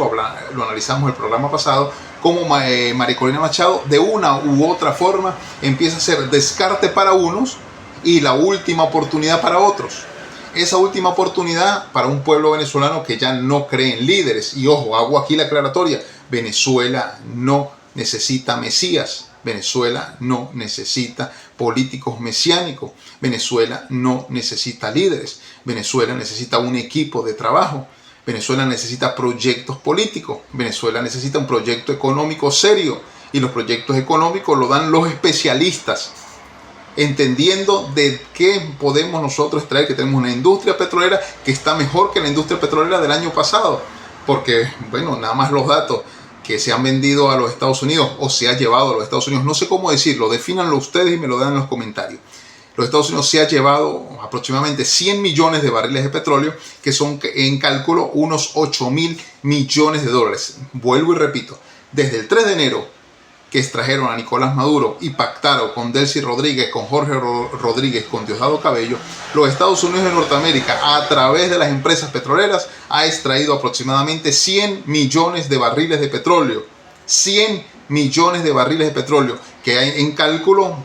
lo analizamos en el programa pasado, cómo María Corina Machado de una u otra forma empieza a ser descarte para unos y la última oportunidad para otros. Esa última oportunidad para un pueblo venezolano que ya no cree en líderes. Y ojo, hago aquí la aclaratoria: Venezuela no necesita mesías, Venezuela no necesita políticos mesiánicos, Venezuela no necesita líderes, Venezuela necesita un equipo de trabajo, Venezuela necesita proyectos políticos, Venezuela necesita un proyecto económico serio, y los proyectos económicos lo dan los especialistas, entendiendo de qué podemos nosotros extraer, que tenemos una industria petrolera que está mejor que la industria petrolera del año pasado, porque, bueno, nada más los datos que se han vendido a los Estados Unidos o se ha llevado a los Estados Unidos, no sé cómo decirlo, defínanlo ustedes y me lo dan en los comentarios. Los Estados Unidos se ha llevado aproximadamente 100 millones de barriles de petróleo, que son en cálculo unos 8.000 millones de dólares. Vuelvo y repito, desde el 3 de enero que extrajeron a Nicolás Maduro y pactaron con Delcy Rodríguez, con Jorge Rodríguez, con Diosdado Cabello, los Estados Unidos de Norteamérica, a través de las empresas petroleras, ha extraído aproximadamente 100 millones de barriles de petróleo. 100 millones de barriles de petróleo, que hay en cálculo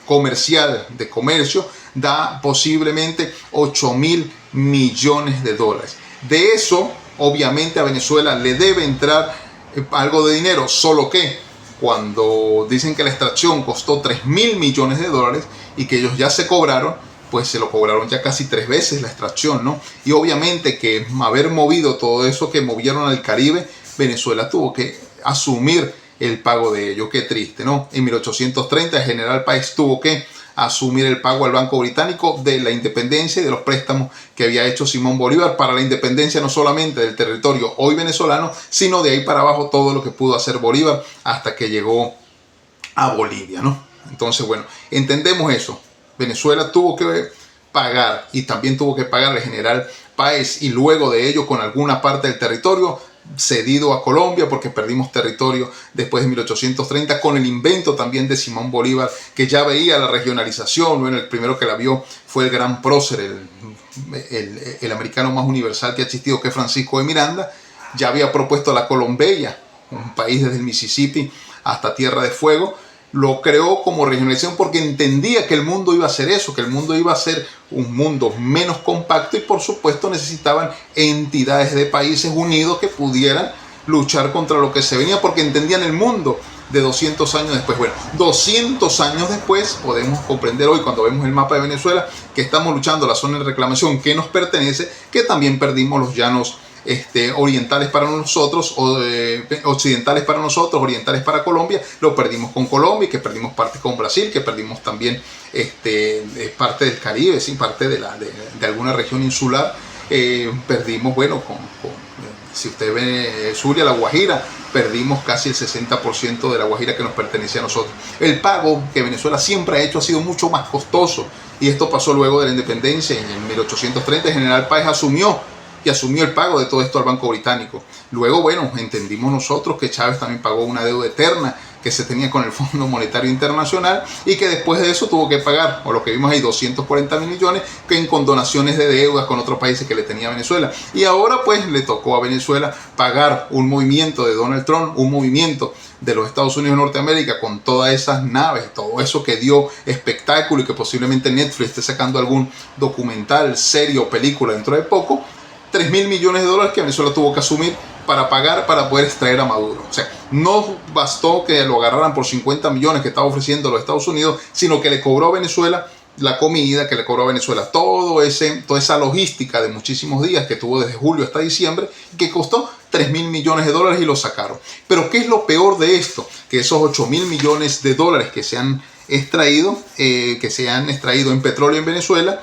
comercial, de comercio, da posiblemente 8.000 millones de dólares. De eso, obviamente, a Venezuela le debe entrar algo de dinero, solo que cuando dicen que la extracción costó 3.000 millones de dólares y que ellos ya se cobraron, pues se lo cobraron ya casi 3 veces la extracción, ¿no? Y obviamente que haber movido todo eso que movieron al Caribe, Venezuela tuvo que asumir el pago de ello. Qué triste, ¿no? En 1830 el general Páez tuvo que a asumir el pago al Banco Británico de la independencia y de los préstamos que había hecho Simón Bolívar para la independencia no solamente del territorio hoy venezolano, sino de ahí para abajo todo lo que pudo hacer Bolívar hasta que llegó a Bolivia, ¿no? Entonces, bueno, entendemos eso. Venezuela tuvo que pagar y también tuvo que pagar el general Páez, y luego de ello con alguna parte del territorio cedido a Colombia, porque perdimos territorio después de 1830 con el invento también de Simón Bolívar, que ya veía la regionalización. Bueno, el primero que la vio fue el gran prócer, el americano más universal que ha existido, que es Francisco de Miranda. Ya había propuesto la Colombia, un país desde el Mississippi hasta Tierra de Fuego. Lo creó como regionalización porque entendía que el mundo iba a ser eso, que el mundo iba a ser un mundo menos compacto, y por supuesto necesitaban entidades de países unidos que pudieran luchar contra lo que se venía, porque entendían el mundo de 200 años después. Bueno, 200 años después podemos comprender hoy, cuando vemos el mapa de Venezuela, que estamos luchando la zona de reclamación que nos pertenece, que también perdimos los llanos orientales para nosotros, occidentales para nosotros, orientales para Colombia. Lo perdimos con Colombia, y que perdimos parte con Brasil, que perdimos también parte del Caribe, sin parte de alguna región insular. Perdimos, bueno, si usted ve Zulia, La Guajira, perdimos casi el 60% de La Guajira que nos pertenecía a nosotros. El pago que Venezuela siempre ha hecho ha sido mucho más costoso, y esto pasó luego de la independencia. En 1830 el general Páez asumió el pago de todo esto al Banco Británico. Luego, bueno, entendimos nosotros que Chávez también pagó una deuda eterna que se tenía con el Fondo Monetario Internacional, y que después de eso tuvo que pagar, o lo que vimos ahí, 240.000 millones que en condonaciones de deudas con otros países que le tenía a Venezuela. Y ahora pues le tocó a Venezuela pagar un movimiento de Donald Trump, un movimiento de los Estados Unidos de Norteamérica, con todas esas naves, todo eso que dio espectáculo, y que posiblemente Netflix esté sacando algún documental, serie o película dentro de poco. 3.000 millones de dólares que Venezuela tuvo que asumir para pagar, para poder extraer a Maduro. O sea, no bastó que lo agarraran por 50 millones que estaba ofreciendo los Estados Unidos, sino que le cobró a Venezuela la comida, que le cobró a Venezuela toda esa logística de muchísimos días que tuvo desde julio hasta diciembre, que costó 3.000 millones de dólares, y lo sacaron. Pero ¿qué es lo peor de esto? Que esos 8.000 millones de dólares que se han extraído en petróleo en Venezuela,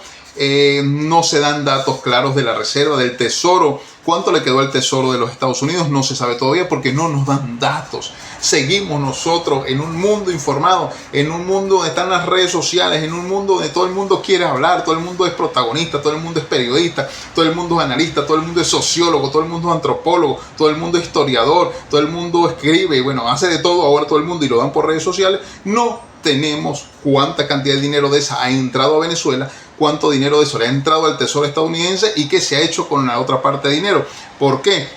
no se dan datos claros de la reserva del tesoro. ¿Cuánto le quedó al tesoro de los Estados Unidos? No se sabe todavía, porque no nos dan datos. Seguimos nosotros en un mundo informado, en un mundo donde están las redes sociales, en un mundo donde todo el mundo quiere hablar, todo el mundo es protagonista, todo el mundo es periodista, todo el mundo es analista, todo el mundo es sociólogo, todo el mundo es antropólogo, todo el mundo es historiador, todo el mundo escribe, y bueno, hace de todo ahora todo el mundo, y lo dan por redes sociales. No tenemos cuánta cantidad de dinero de esa ha entrado a Venezuela, cuánto dinero de eso le ha entrado al tesoro estadounidense, y qué se ha hecho con la otra parte de dinero. ¿Por qué?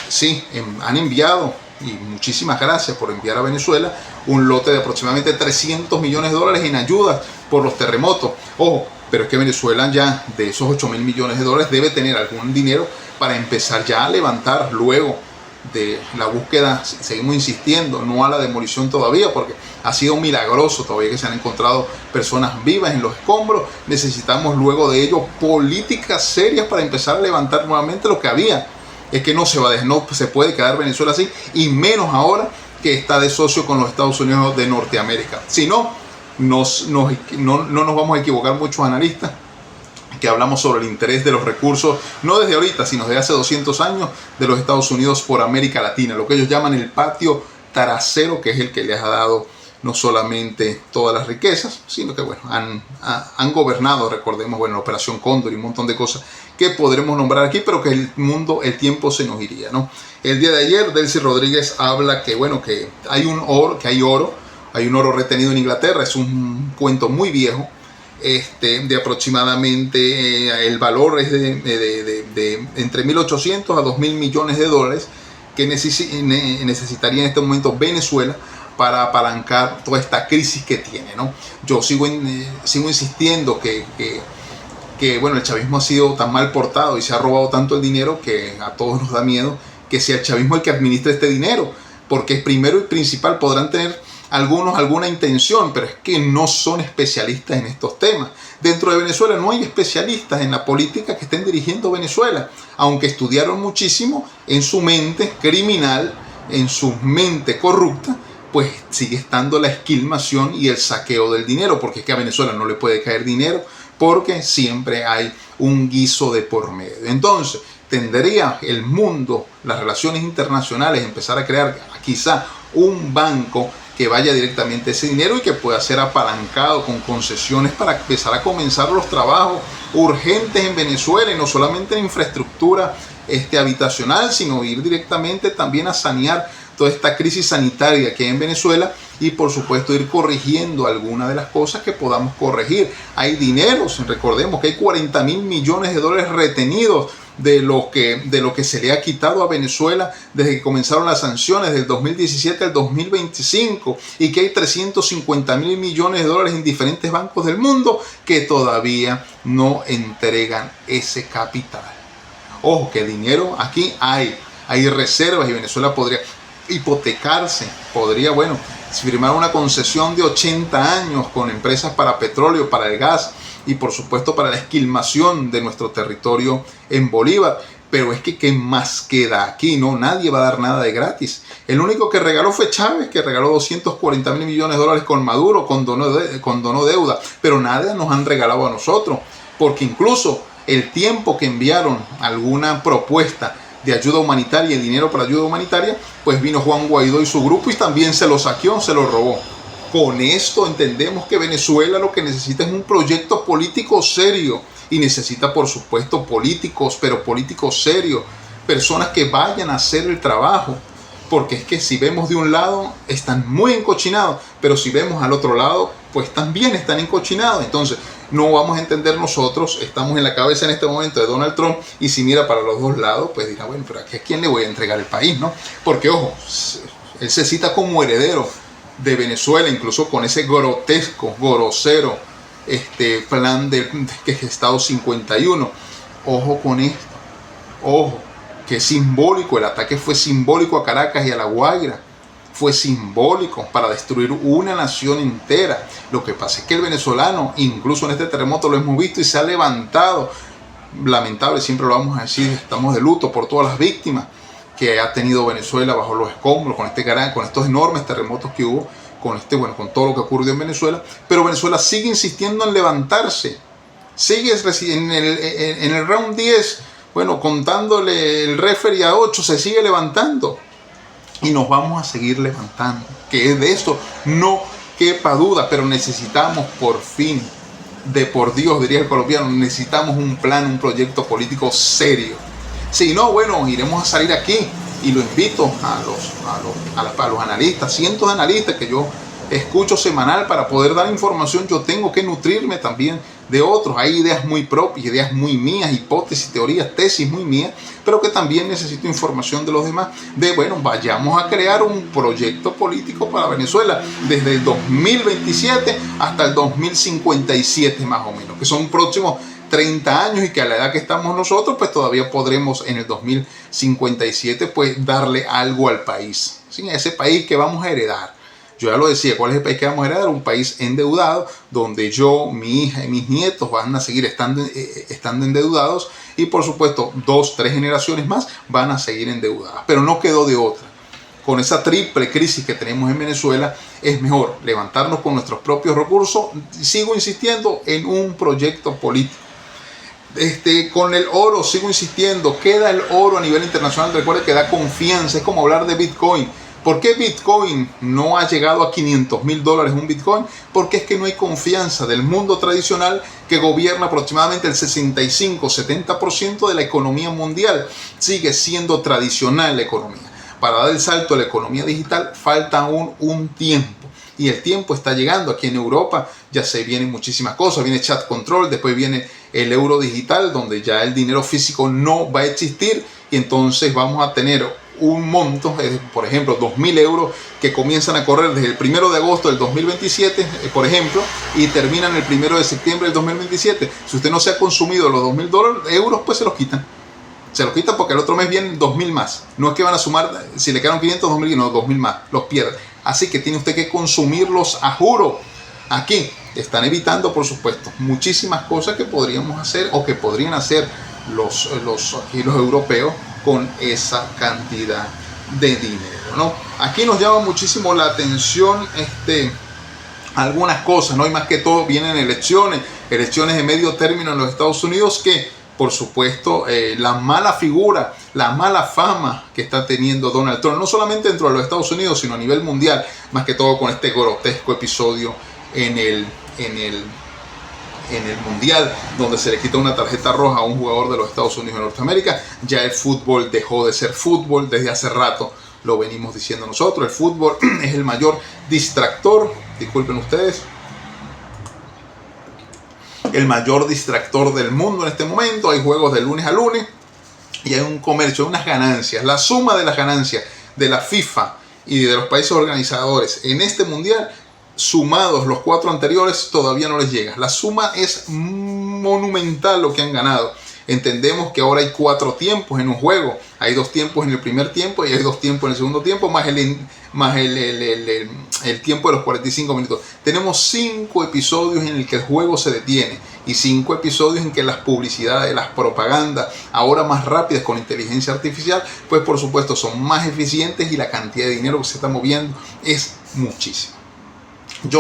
Sí, han enviado, y muchísimas gracias por enviar a Venezuela, un lote de aproximadamente 300 millones de dólares en ayudas por los terremotos. Ojo, pero es que Venezuela ya de esos 8.000 millones de dólares debe tener algún dinero para empezar ya a levantar luego de la búsqueda. Seguimos insistiendo, no a la demolición todavía, porque ha sido milagroso todavía que se han encontrado personas vivas en los escombros. Necesitamos luego de ello políticas serias para empezar a levantar nuevamente lo que había. Es que no se puede quedar Venezuela así, y menos ahora que está de socio con los Estados Unidos de Norteamérica. Si no, no nos vamos a equivocar muchos analistas que hablamos sobre el interés de los recursos, no desde ahorita, sino desde hace 200 años, de los Estados Unidos por América Latina, lo que ellos llaman el patio trasero, que es el que les ha dado no solamente todas las riquezas, sino que bueno, han gobernado, recordemos, bueno, la Operación Cóndor y un montón de cosas que podremos nombrar aquí, pero que el tiempo se nos iría, ¿no? El día de ayer, Delcy Rodríguez habla que, bueno, que hay oro retenido en Inglaterra. Es un cuento muy viejo, de aproximadamente, el valor es de entre 1.800 a 2.000 millones de dólares que necesitaría en este momento Venezuela para apalancar toda esta crisis que tiene, ¿no? Yo sigo insistiendo que bueno, el chavismo ha sido tan mal portado y se ha robado tanto el dinero que a todos nos da miedo que sea el chavismo el que administre este dinero, porque primero y principal podrán tener algunos alguna intención, pero es que no son especialistas en estos temas. Dentro de Venezuela no hay especialistas en la política que estén dirigiendo Venezuela, aunque estudiaron muchísimo. En su mente criminal, en su mente corrupta, pues sigue estando la esquilmación y el saqueo del dinero, porque es que a Venezuela no le puede caer dinero porque siempre hay un guiso de por medio. Entonces, tendría el mundo, las relaciones internacionales, empezar a crear quizá un banco que vaya directamente a ese dinero y que pueda ser apalancado con concesiones para empezar a comenzar los trabajos urgentes en Venezuela, y no solamente en infraestructura habitacional, sino ir directamente también a sanear toda esta crisis sanitaria que hay en Venezuela, y por supuesto ir corrigiendo algunas de las cosas que podamos corregir. Hay dineros, recordemos que hay 40.000 millones de dólares retenidos de lo que se le ha quitado a Venezuela desde que comenzaron las sanciones del 2017 al 2025, y que hay 350.000 millones de dólares en diferentes bancos del mundo que todavía no entregan ese capital. Ojo, que dinero aquí hay reservas, y Venezuela podría hipotecarse, podría, firmar una concesión de 80 años con empresas para petróleo, para el gas y por supuesto para la esquilmación de nuestro territorio en Bolívar. Pero es que ¿qué más queda aquí? No, nadie va a dar nada de gratis. El único que regaló fue Chávez, que regaló 240.000 millones de dólares con Maduro, condonó deuda, pero nada nos han regalado a nosotros, porque incluso el tiempo que enviaron alguna propuesta de ayuda humanitaria, dinero para ayuda humanitaria, pues vino Juan Guaidó y su grupo y también se lo saqueó, se lo robó. Con esto entendemos que Venezuela lo que necesita es un proyecto político serio, y necesita por supuesto políticos, pero políticos serios, personas que vayan a hacer el trabajo, porque es que si vemos de un lado están muy encochinados, pero si vemos al otro lado pues también están encochinados. Entonces no vamos a entender nosotros, estamos en la cabeza en este momento de Donald Trump, y si mira para los dos lados pues dirá, pero ¿a quién le voy a entregar el país? ¿No? Porque ojo, él se cita como heredero de Venezuela, incluso con ese grotesco, grosero plan que es Estado 51. Ojo con esto, ojo, que es simbólico, el ataque fue simbólico a Caracas y a La Guaira, fue simbólico para destruir una nación entera. Lo que pasa es que el venezolano, incluso en este terremoto lo hemos visto, y se ha levantado. Lamentable, siempre lo vamos a decir, estamos de luto por todas las víctimas que ha tenido Venezuela bajo los escombros, con estos enormes terremotos que hubo, con todo lo que ocurrió en Venezuela. Pero Venezuela sigue insistiendo en levantarse, sigue en el round 10, contándole el referee a 8, se sigue levantando, y nos vamos a seguir levantando, que de esto no quepa duda. Pero necesitamos por fin, de por Dios diría el colombiano, necesitamos un plan, un proyecto político serio. Si no, iremos a salir aquí, y lo invito a los analistas, cientos de analistas que yo escucho semanal para poder dar información. Yo tengo que nutrirme también de otros. Hay ideas muy propias, ideas muy mías, hipótesis, teorías, tesis muy mías, pero que también necesito información de los demás. Vayamos a crear un proyecto político para Venezuela desde el 2027 hasta el 2057 más o menos, que son próximos 30 años, y que a la edad que estamos nosotros pues todavía podremos en el 2057 pues darle algo al país, ¿sí? A ese país que vamos a heredar. Yo ya lo decía, ¿cuál es el país que vamos a heredar? Un país endeudado, donde yo, mi hija y mis nietos van a seguir estando endeudados, y por supuesto 2, 3 generaciones más van a seguir endeudadas. Pero no quedó de otra. Con esa triple crisis que tenemos en Venezuela, es mejor levantarnos con nuestros propios recursos. Sigo insistiendo en un proyecto político. Con el oro, sigo insistiendo, queda el oro a nivel internacional. Recuerde que da confianza, es como hablar de Bitcoin. ¿Por qué Bitcoin no ha llegado a $500.000 un Bitcoin? Porque es que no hay confianza del mundo tradicional, que gobierna aproximadamente el 65-70% de la economía mundial. Sigue siendo tradicional la economía. Para dar el salto a la economía digital falta aún un tiempo. Y el tiempo está llegando. Aquí en Europa ya se vienen muchísimas cosas. Viene chat control, después viene el euro digital, donde ya el dinero físico no va a existir. Y entonces vamos a tener un monto, por ejemplo, 2.000 euros que comienzan a correr desde el 1 de agosto del 2027, por ejemplo, y terminan el 1 de septiembre del 2027. Si usted no se ha consumido los 2.000 euros, pues se los quitan. Se los quitan porque el otro mes vienen 2.000 más. No es que van a sumar, si le quedaron 500, 2.000, no, 2.000 más. Los pierde. Así que tiene usted que consumirlos a juro. Aquí están evitando, por supuesto, muchísimas cosas que podríamos hacer, o que podrían hacer los europeos con esa cantidad de dinero, ¿no? Aquí nos llama muchísimo la atención algunas cosas, ¿no? Y más que todo vienen elecciones de medio término en los Estados Unidos que, por supuesto, la mala figura, la mala fama que está teniendo Donald Trump, no solamente dentro de los Estados Unidos, sino a nivel mundial, más que todo con este grotesco episodio en el mundial, donde se le quita una tarjeta roja a un jugador de los Estados Unidos de Norteamérica. Ya el fútbol dejó de ser fútbol desde hace rato, lo venimos diciendo nosotros. El fútbol es el mayor distractor, disculpen ustedes, el mayor distractor del mundo en este momento. Hay juegos de lunes a lunes y hay un comercio, hay unas ganancias. La suma de las ganancias de la FIFA y de los países organizadores en este mundial, sumados los 4 anteriores, todavía no les llega. La suma es monumental lo que han ganado. Entendemos que ahora hay 4 tiempos en un juego. Hay 2 tiempos en el primer tiempo y hay 2 tiempos en el segundo tiempo, más el tiempo de los 45 minutos. Tenemos 5 episodios en el que el juego se detiene y 5 episodios en que las publicidades, las propagandas, ahora más rápidas con inteligencia artificial, pues por supuesto son más eficientes y la cantidad de dinero que se está moviendo es muchísima.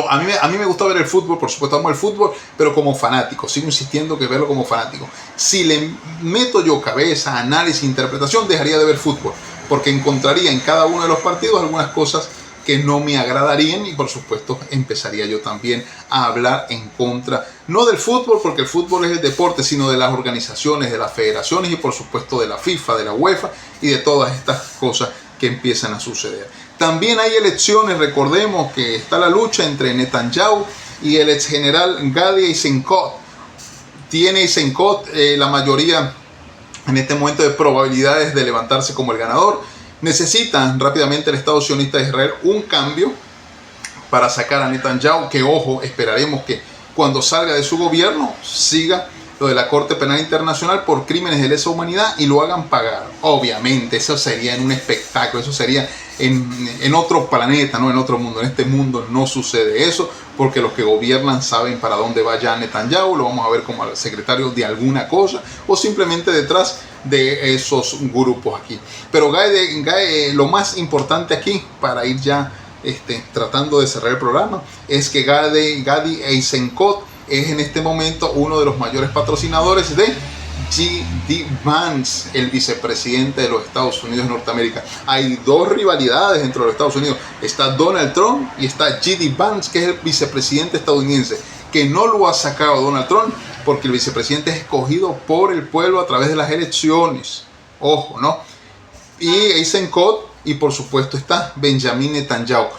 A mí me gusta ver el fútbol, por supuesto amo el fútbol, pero como fanático, sigo insistiendo que verlo como fanático. Si le meto yo cabeza, análisis, interpretación, dejaría de ver fútbol, porque encontraría en cada uno de los partidos algunas cosas que no me agradarían y por supuesto empezaría yo también a hablar en contra, no del fútbol, porque el fútbol es el deporte, sino de las organizaciones, de las federaciones y por supuesto de la FIFA, de la UEFA y de todas estas cosas que empiezan a suceder. También hay elecciones, recordemos que está la lucha entre Netanyahu y el ex general Gadi Eisenkot. Tiene Eisenkot la mayoría en este momento de probabilidades de levantarse como el ganador. Necesita rápidamente el Estado sionista de Israel un cambio para sacar a Netanyahu, que ojo, esperaremos que cuando salga de su gobierno siga lo de la Corte Penal Internacional por crímenes de lesa humanidad y lo hagan pagar. Obviamente, eso sería en un espectáculo, eso sería en otro planeta, no en otro mundo. En este mundo no sucede eso, porque los que gobiernan saben para dónde va ya Netanyahu. Lo vamos a ver como al secretario de alguna cosa o simplemente detrás de esos grupos aquí. Pero lo más importante aquí, para ir ya tratando de cerrar el programa, es que Gadi Eisenkot es en este momento uno de los mayores patrocinadores de J.D. Vance, el vicepresidente de los Estados Unidos de Norteamérica. Hay 2 rivalidades dentro de los Estados Unidos. Está Donald Trump y está J.D. Vance, que es el vicepresidente estadounidense, que no lo ha sacado Donald Trump porque el vicepresidente es escogido por el pueblo a través de las elecciones. Ojo, ¿no? Y Eisenkot, y por supuesto está Benjamin Netanyahu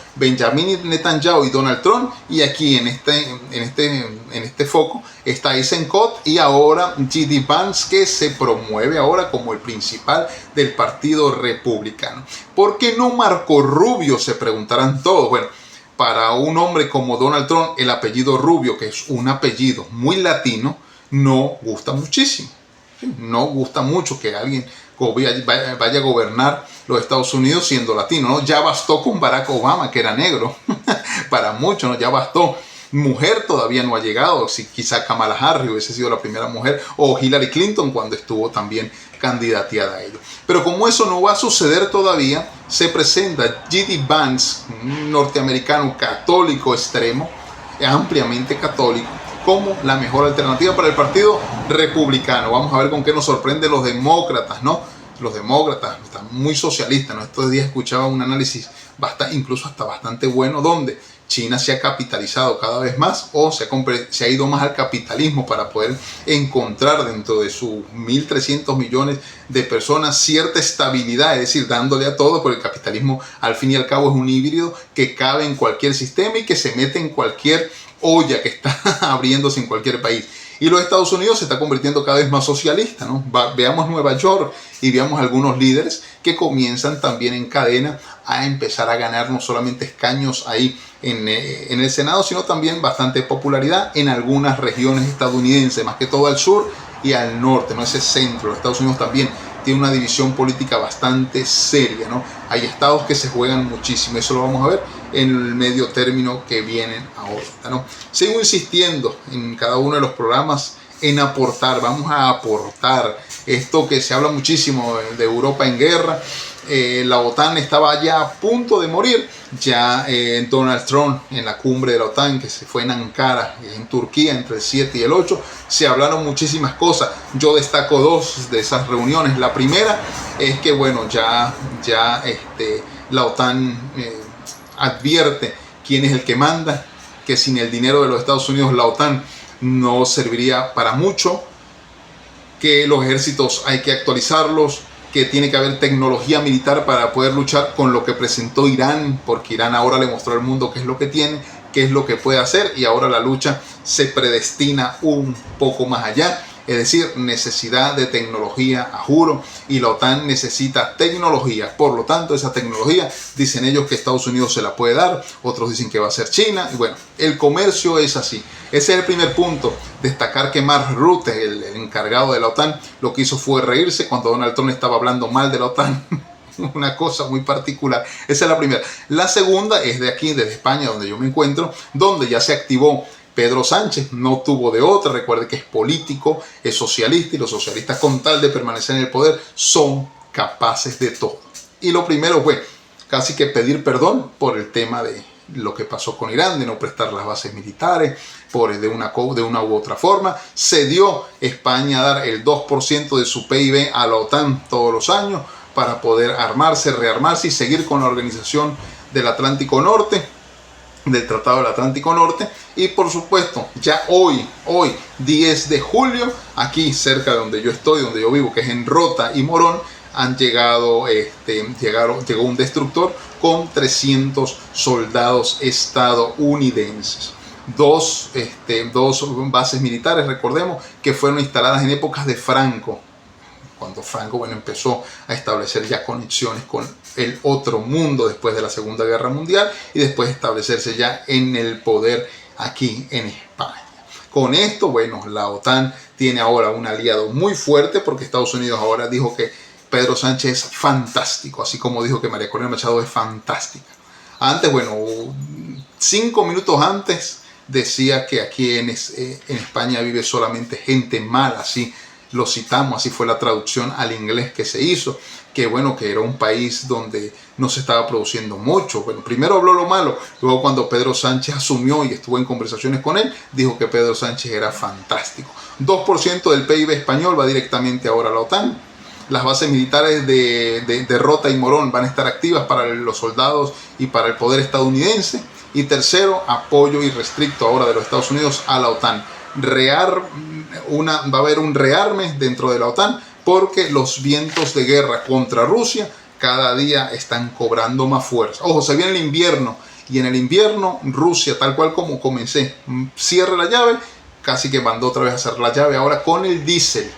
y Donald Trump, y aquí en este foco está Eisenkot y ahora J.D. Vance, que se promueve ahora como el principal del Partido Republicano. ¿Por qué no Marco Rubio?, se preguntarán todos. Bueno, para un hombre como Donald Trump, el apellido Rubio, que es un apellido muy latino, no gusta muchísimo. No gusta mucho que alguien vaya a gobernar los Estados Unidos siendo latino, ¿no? Ya bastó con Barack Obama, que era negro, para muchos, ¿no? Ya bastó. Mujer todavía no ha llegado, si quizá Kamala Harris hubiese sido la primera mujer, o Hillary Clinton cuando estuvo también candidateada a ello. Pero como eso no va a suceder todavía, se presenta J.D. Vance, un norteamericano católico extremo, ampliamente católico, como la mejor alternativa para el Partido Republicano. Vamos a ver con qué nos sorprenden los demócratas, ¿no? Los demócratas están muy socialistas, ¿no? Estos días escuchaba un análisis incluso hasta bastante bueno, donde China se ha capitalizado cada vez más o se ha ido más al capitalismo para poder encontrar dentro de sus 1.300 millones de personas cierta estabilidad, es decir, dándole a todo, porque el capitalismo al fin y al cabo es un híbrido que cabe en cualquier sistema y que se mete en cualquier olla que está abriéndose en cualquier país. Y los Estados Unidos se está convirtiendo cada vez más socialista, ¿no? Veamos Nueva York y veamos algunos líderes que comienzan también en cadena a empezar a ganar no solamente escaños ahí en el Senado, sino también bastante popularidad en algunas regiones estadounidenses, más que todo al sur y al norte, ¿no? Ese centro. Los Estados Unidos también tiene una división política bastante seria, ¿no? Hay estados que se juegan muchísimo, eso lo vamos a ver en el medio término que vienen ahora, ¿no? Sigo insistiendo en cada uno de los programas en aportar, vamos a aportar. Esto que se habla muchísimo de Europa en guerra, la OTAN estaba ya a punto de morir. Ya Donald Trump en la cumbre de la OTAN, que se fue en Ankara, en Turquía, entre el 7 y el 8, se hablaron muchísimas cosas. Yo destaco dos de esas reuniones. La primera es que, bueno, ya la OTAN advierte quién es el que manda, que sin el dinero de los Estados Unidos la OTAN no serviría para mucho, que los ejércitos hay que actualizarlos, que tiene que haber tecnología militar para poder luchar con lo que presentó Irán, porque Irán ahora le mostró al mundo qué es lo que tiene, qué es lo que puede hacer, y ahora la lucha se predestina un poco más allá. Es decir, necesidad de tecnología, a juro, y la OTAN necesita tecnología. Por lo tanto, esa tecnología, dicen ellos que Estados Unidos se la puede dar, otros dicen que va a ser China. Y bueno, el comercio es así. Ese es el primer punto. Destacar que Mark Rutte, el encargado de la OTAN, lo que hizo fue reírse cuando Donald Trump estaba hablando mal de la OTAN. Una cosa muy particular. Esa es la primera. La segunda es de aquí, desde España, donde yo me encuentro, donde ya se activó Pedro Sánchez. No tuvo de otra. Recuerde que es político, es socialista, y los socialistas, con tal de permanecer en el poder, son capaces de todo. Y lo primero fue casi que pedir perdón por el tema de lo que pasó con Irán, de no prestar las bases militares de una u otra forma. Cedió España a dar el 2% de su PIB a la OTAN todos los años para poder armarse, rearmarse y seguir con la organización del Atlántico Norte, del Tratado del Atlántico Norte. Y por supuesto, ya hoy 10 de julio, aquí cerca de donde yo estoy, donde yo vivo, que es en Rota y Morón, llegó un destructor con 300 soldados estadounidenses. Dos bases militares, recordemos, que fueron instaladas en épocas de Franco, cuando Franco, empezó a establecer ya conexiones con el otro mundo después de la Segunda Guerra Mundial, y después establecerse ya en el poder aquí en España. Con esto, la OTAN tiene ahora un aliado muy fuerte, porque Estados Unidos ahora dijo que Pedro Sánchez es fantástico, así como dijo que María Corina Machado es fantástica. Antes, 5 minutos antes, decía que aquí en España vive solamente gente mala, así lo citamos, así fue la traducción al inglés que se hizo, que era un país donde no se estaba produciendo mucho. Primero habló lo malo, luego cuando Pedro Sánchez asumió y estuvo en conversaciones con él, dijo que Pedro Sánchez era fantástico. 2% del PIB español va directamente ahora a la OTAN. Las bases militares de Rota y Morón van a estar activas para los soldados y para el poder estadounidense. Y tercero, apoyo irrestricto ahora de los Estados Unidos a la OTAN. Va a haber un rearme dentro de la OTAN, porque los vientos de guerra contra Rusia cada día están cobrando más fuerza. Ojo, se viene el invierno, y en el invierno Rusia, tal cual como comencé, cierra la llave, casi que mandó otra vez a cerrar la llave ahora con el diésel.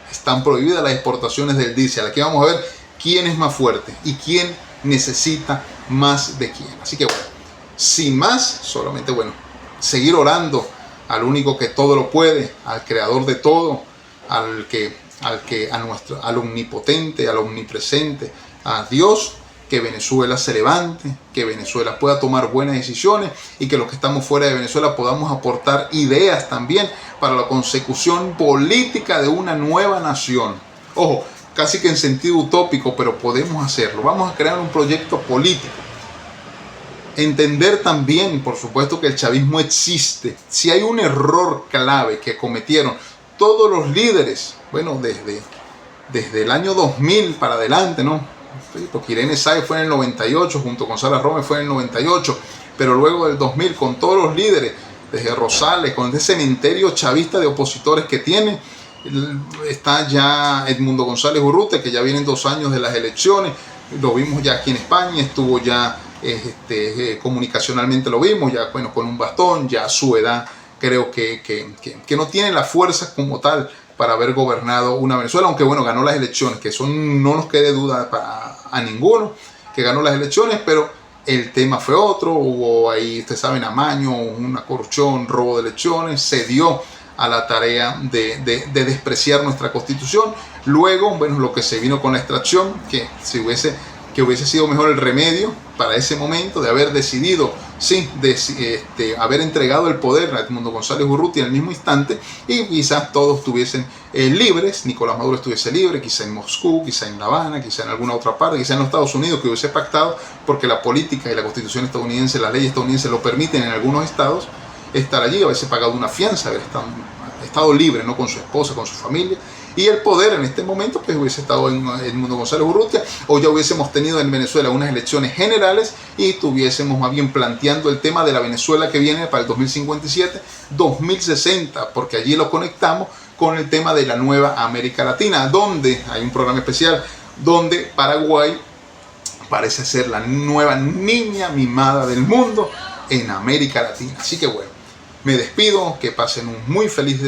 Están prohibidas las exportaciones del diésel. Aquí vamos a ver quién es más fuerte y quién necesita más de quién. Así que sin más, solamente seguir orando al único que todo lo puede, al creador de todo, al omnipotente, al omnipresente, a Dios, que Venezuela se levante, que Venezuela pueda tomar buenas decisiones, y que los que estamos fuera de Venezuela podamos aportar ideas también para la consecución política de una nueva nación. Ojo, casi que en sentido utópico, pero podemos hacerlo. Vamos a crear un proyecto político. Entender también, por supuesto, que el chavismo existe. Si hay un error clave que cometieron todos los líderes, desde el año 2000 para adelante, ¿no? Porque Irene Sáez fue en el 98, junto con Sara Rome fue en el 98, pero luego del 2000, con todos los líderes, desde Rosales, con ese cementerio chavista de opositores que tiene, está ya Edmundo González Urrutia, que ya vienen 2 años de las elecciones, lo vimos ya aquí en España, estuvo ya comunicacionalmente, lo vimos ya con un bastón, ya a su edad creo que no tiene la fuerza como tal para haber gobernado una Venezuela, aunque ganó las elecciones, que eso no nos quede duda a ninguno, que ganó las elecciones, pero el tema fue otro. Hubo ahí, ustedes saben, amaño, una corrupción, robo de elecciones, se dio a la tarea de despreciar nuestra constitución. Luego, lo que se vino con la extracción, que si hubiese que hubiese sido mejor el remedio para ese momento de haber decidido, sí, haber entregado el poder a Edmundo González Urrutia en el mismo instante, y quizás todos estuviesen libres, Nicolás Maduro estuviese libre, quizá en Moscú, quizá en La Habana, quizá en alguna otra parte, quizá en los Estados Unidos, que hubiese pactado, porque la política y la constitución estadounidense, la ley estadounidense lo permiten en algunos estados, estar allí, haberse pagado una fianza, haber estado libre, ¿no? Con su esposa, con su familia, y el poder en este momento pues hubiese estado en Edmundo González Urrutia, o ya hubiésemos tenido en Venezuela unas elecciones generales y tuviésemos más bien planteando el tema de la Venezuela que viene para el 2057, 2060, porque allí lo conectamos con el tema de la nueva América Latina, donde hay un programa especial donde Paraguay parece ser la nueva niña mimada del mundo en América Latina. Así que bueno, me despido, que pasen un muy feliz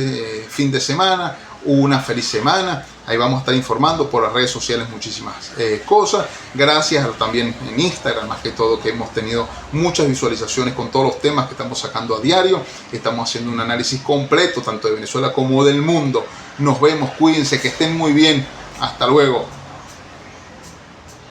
fin de semana, una feliz semana. Ahí vamos a estar informando por las redes sociales muchísimas cosas. Gracias también en Instagram, más que todo, que hemos tenido muchas visualizaciones con todos los temas que estamos sacando a diario. Estamos haciendo un análisis completo, tanto de Venezuela como del mundo. Nos vemos, cuídense, que estén muy bien. Hasta luego.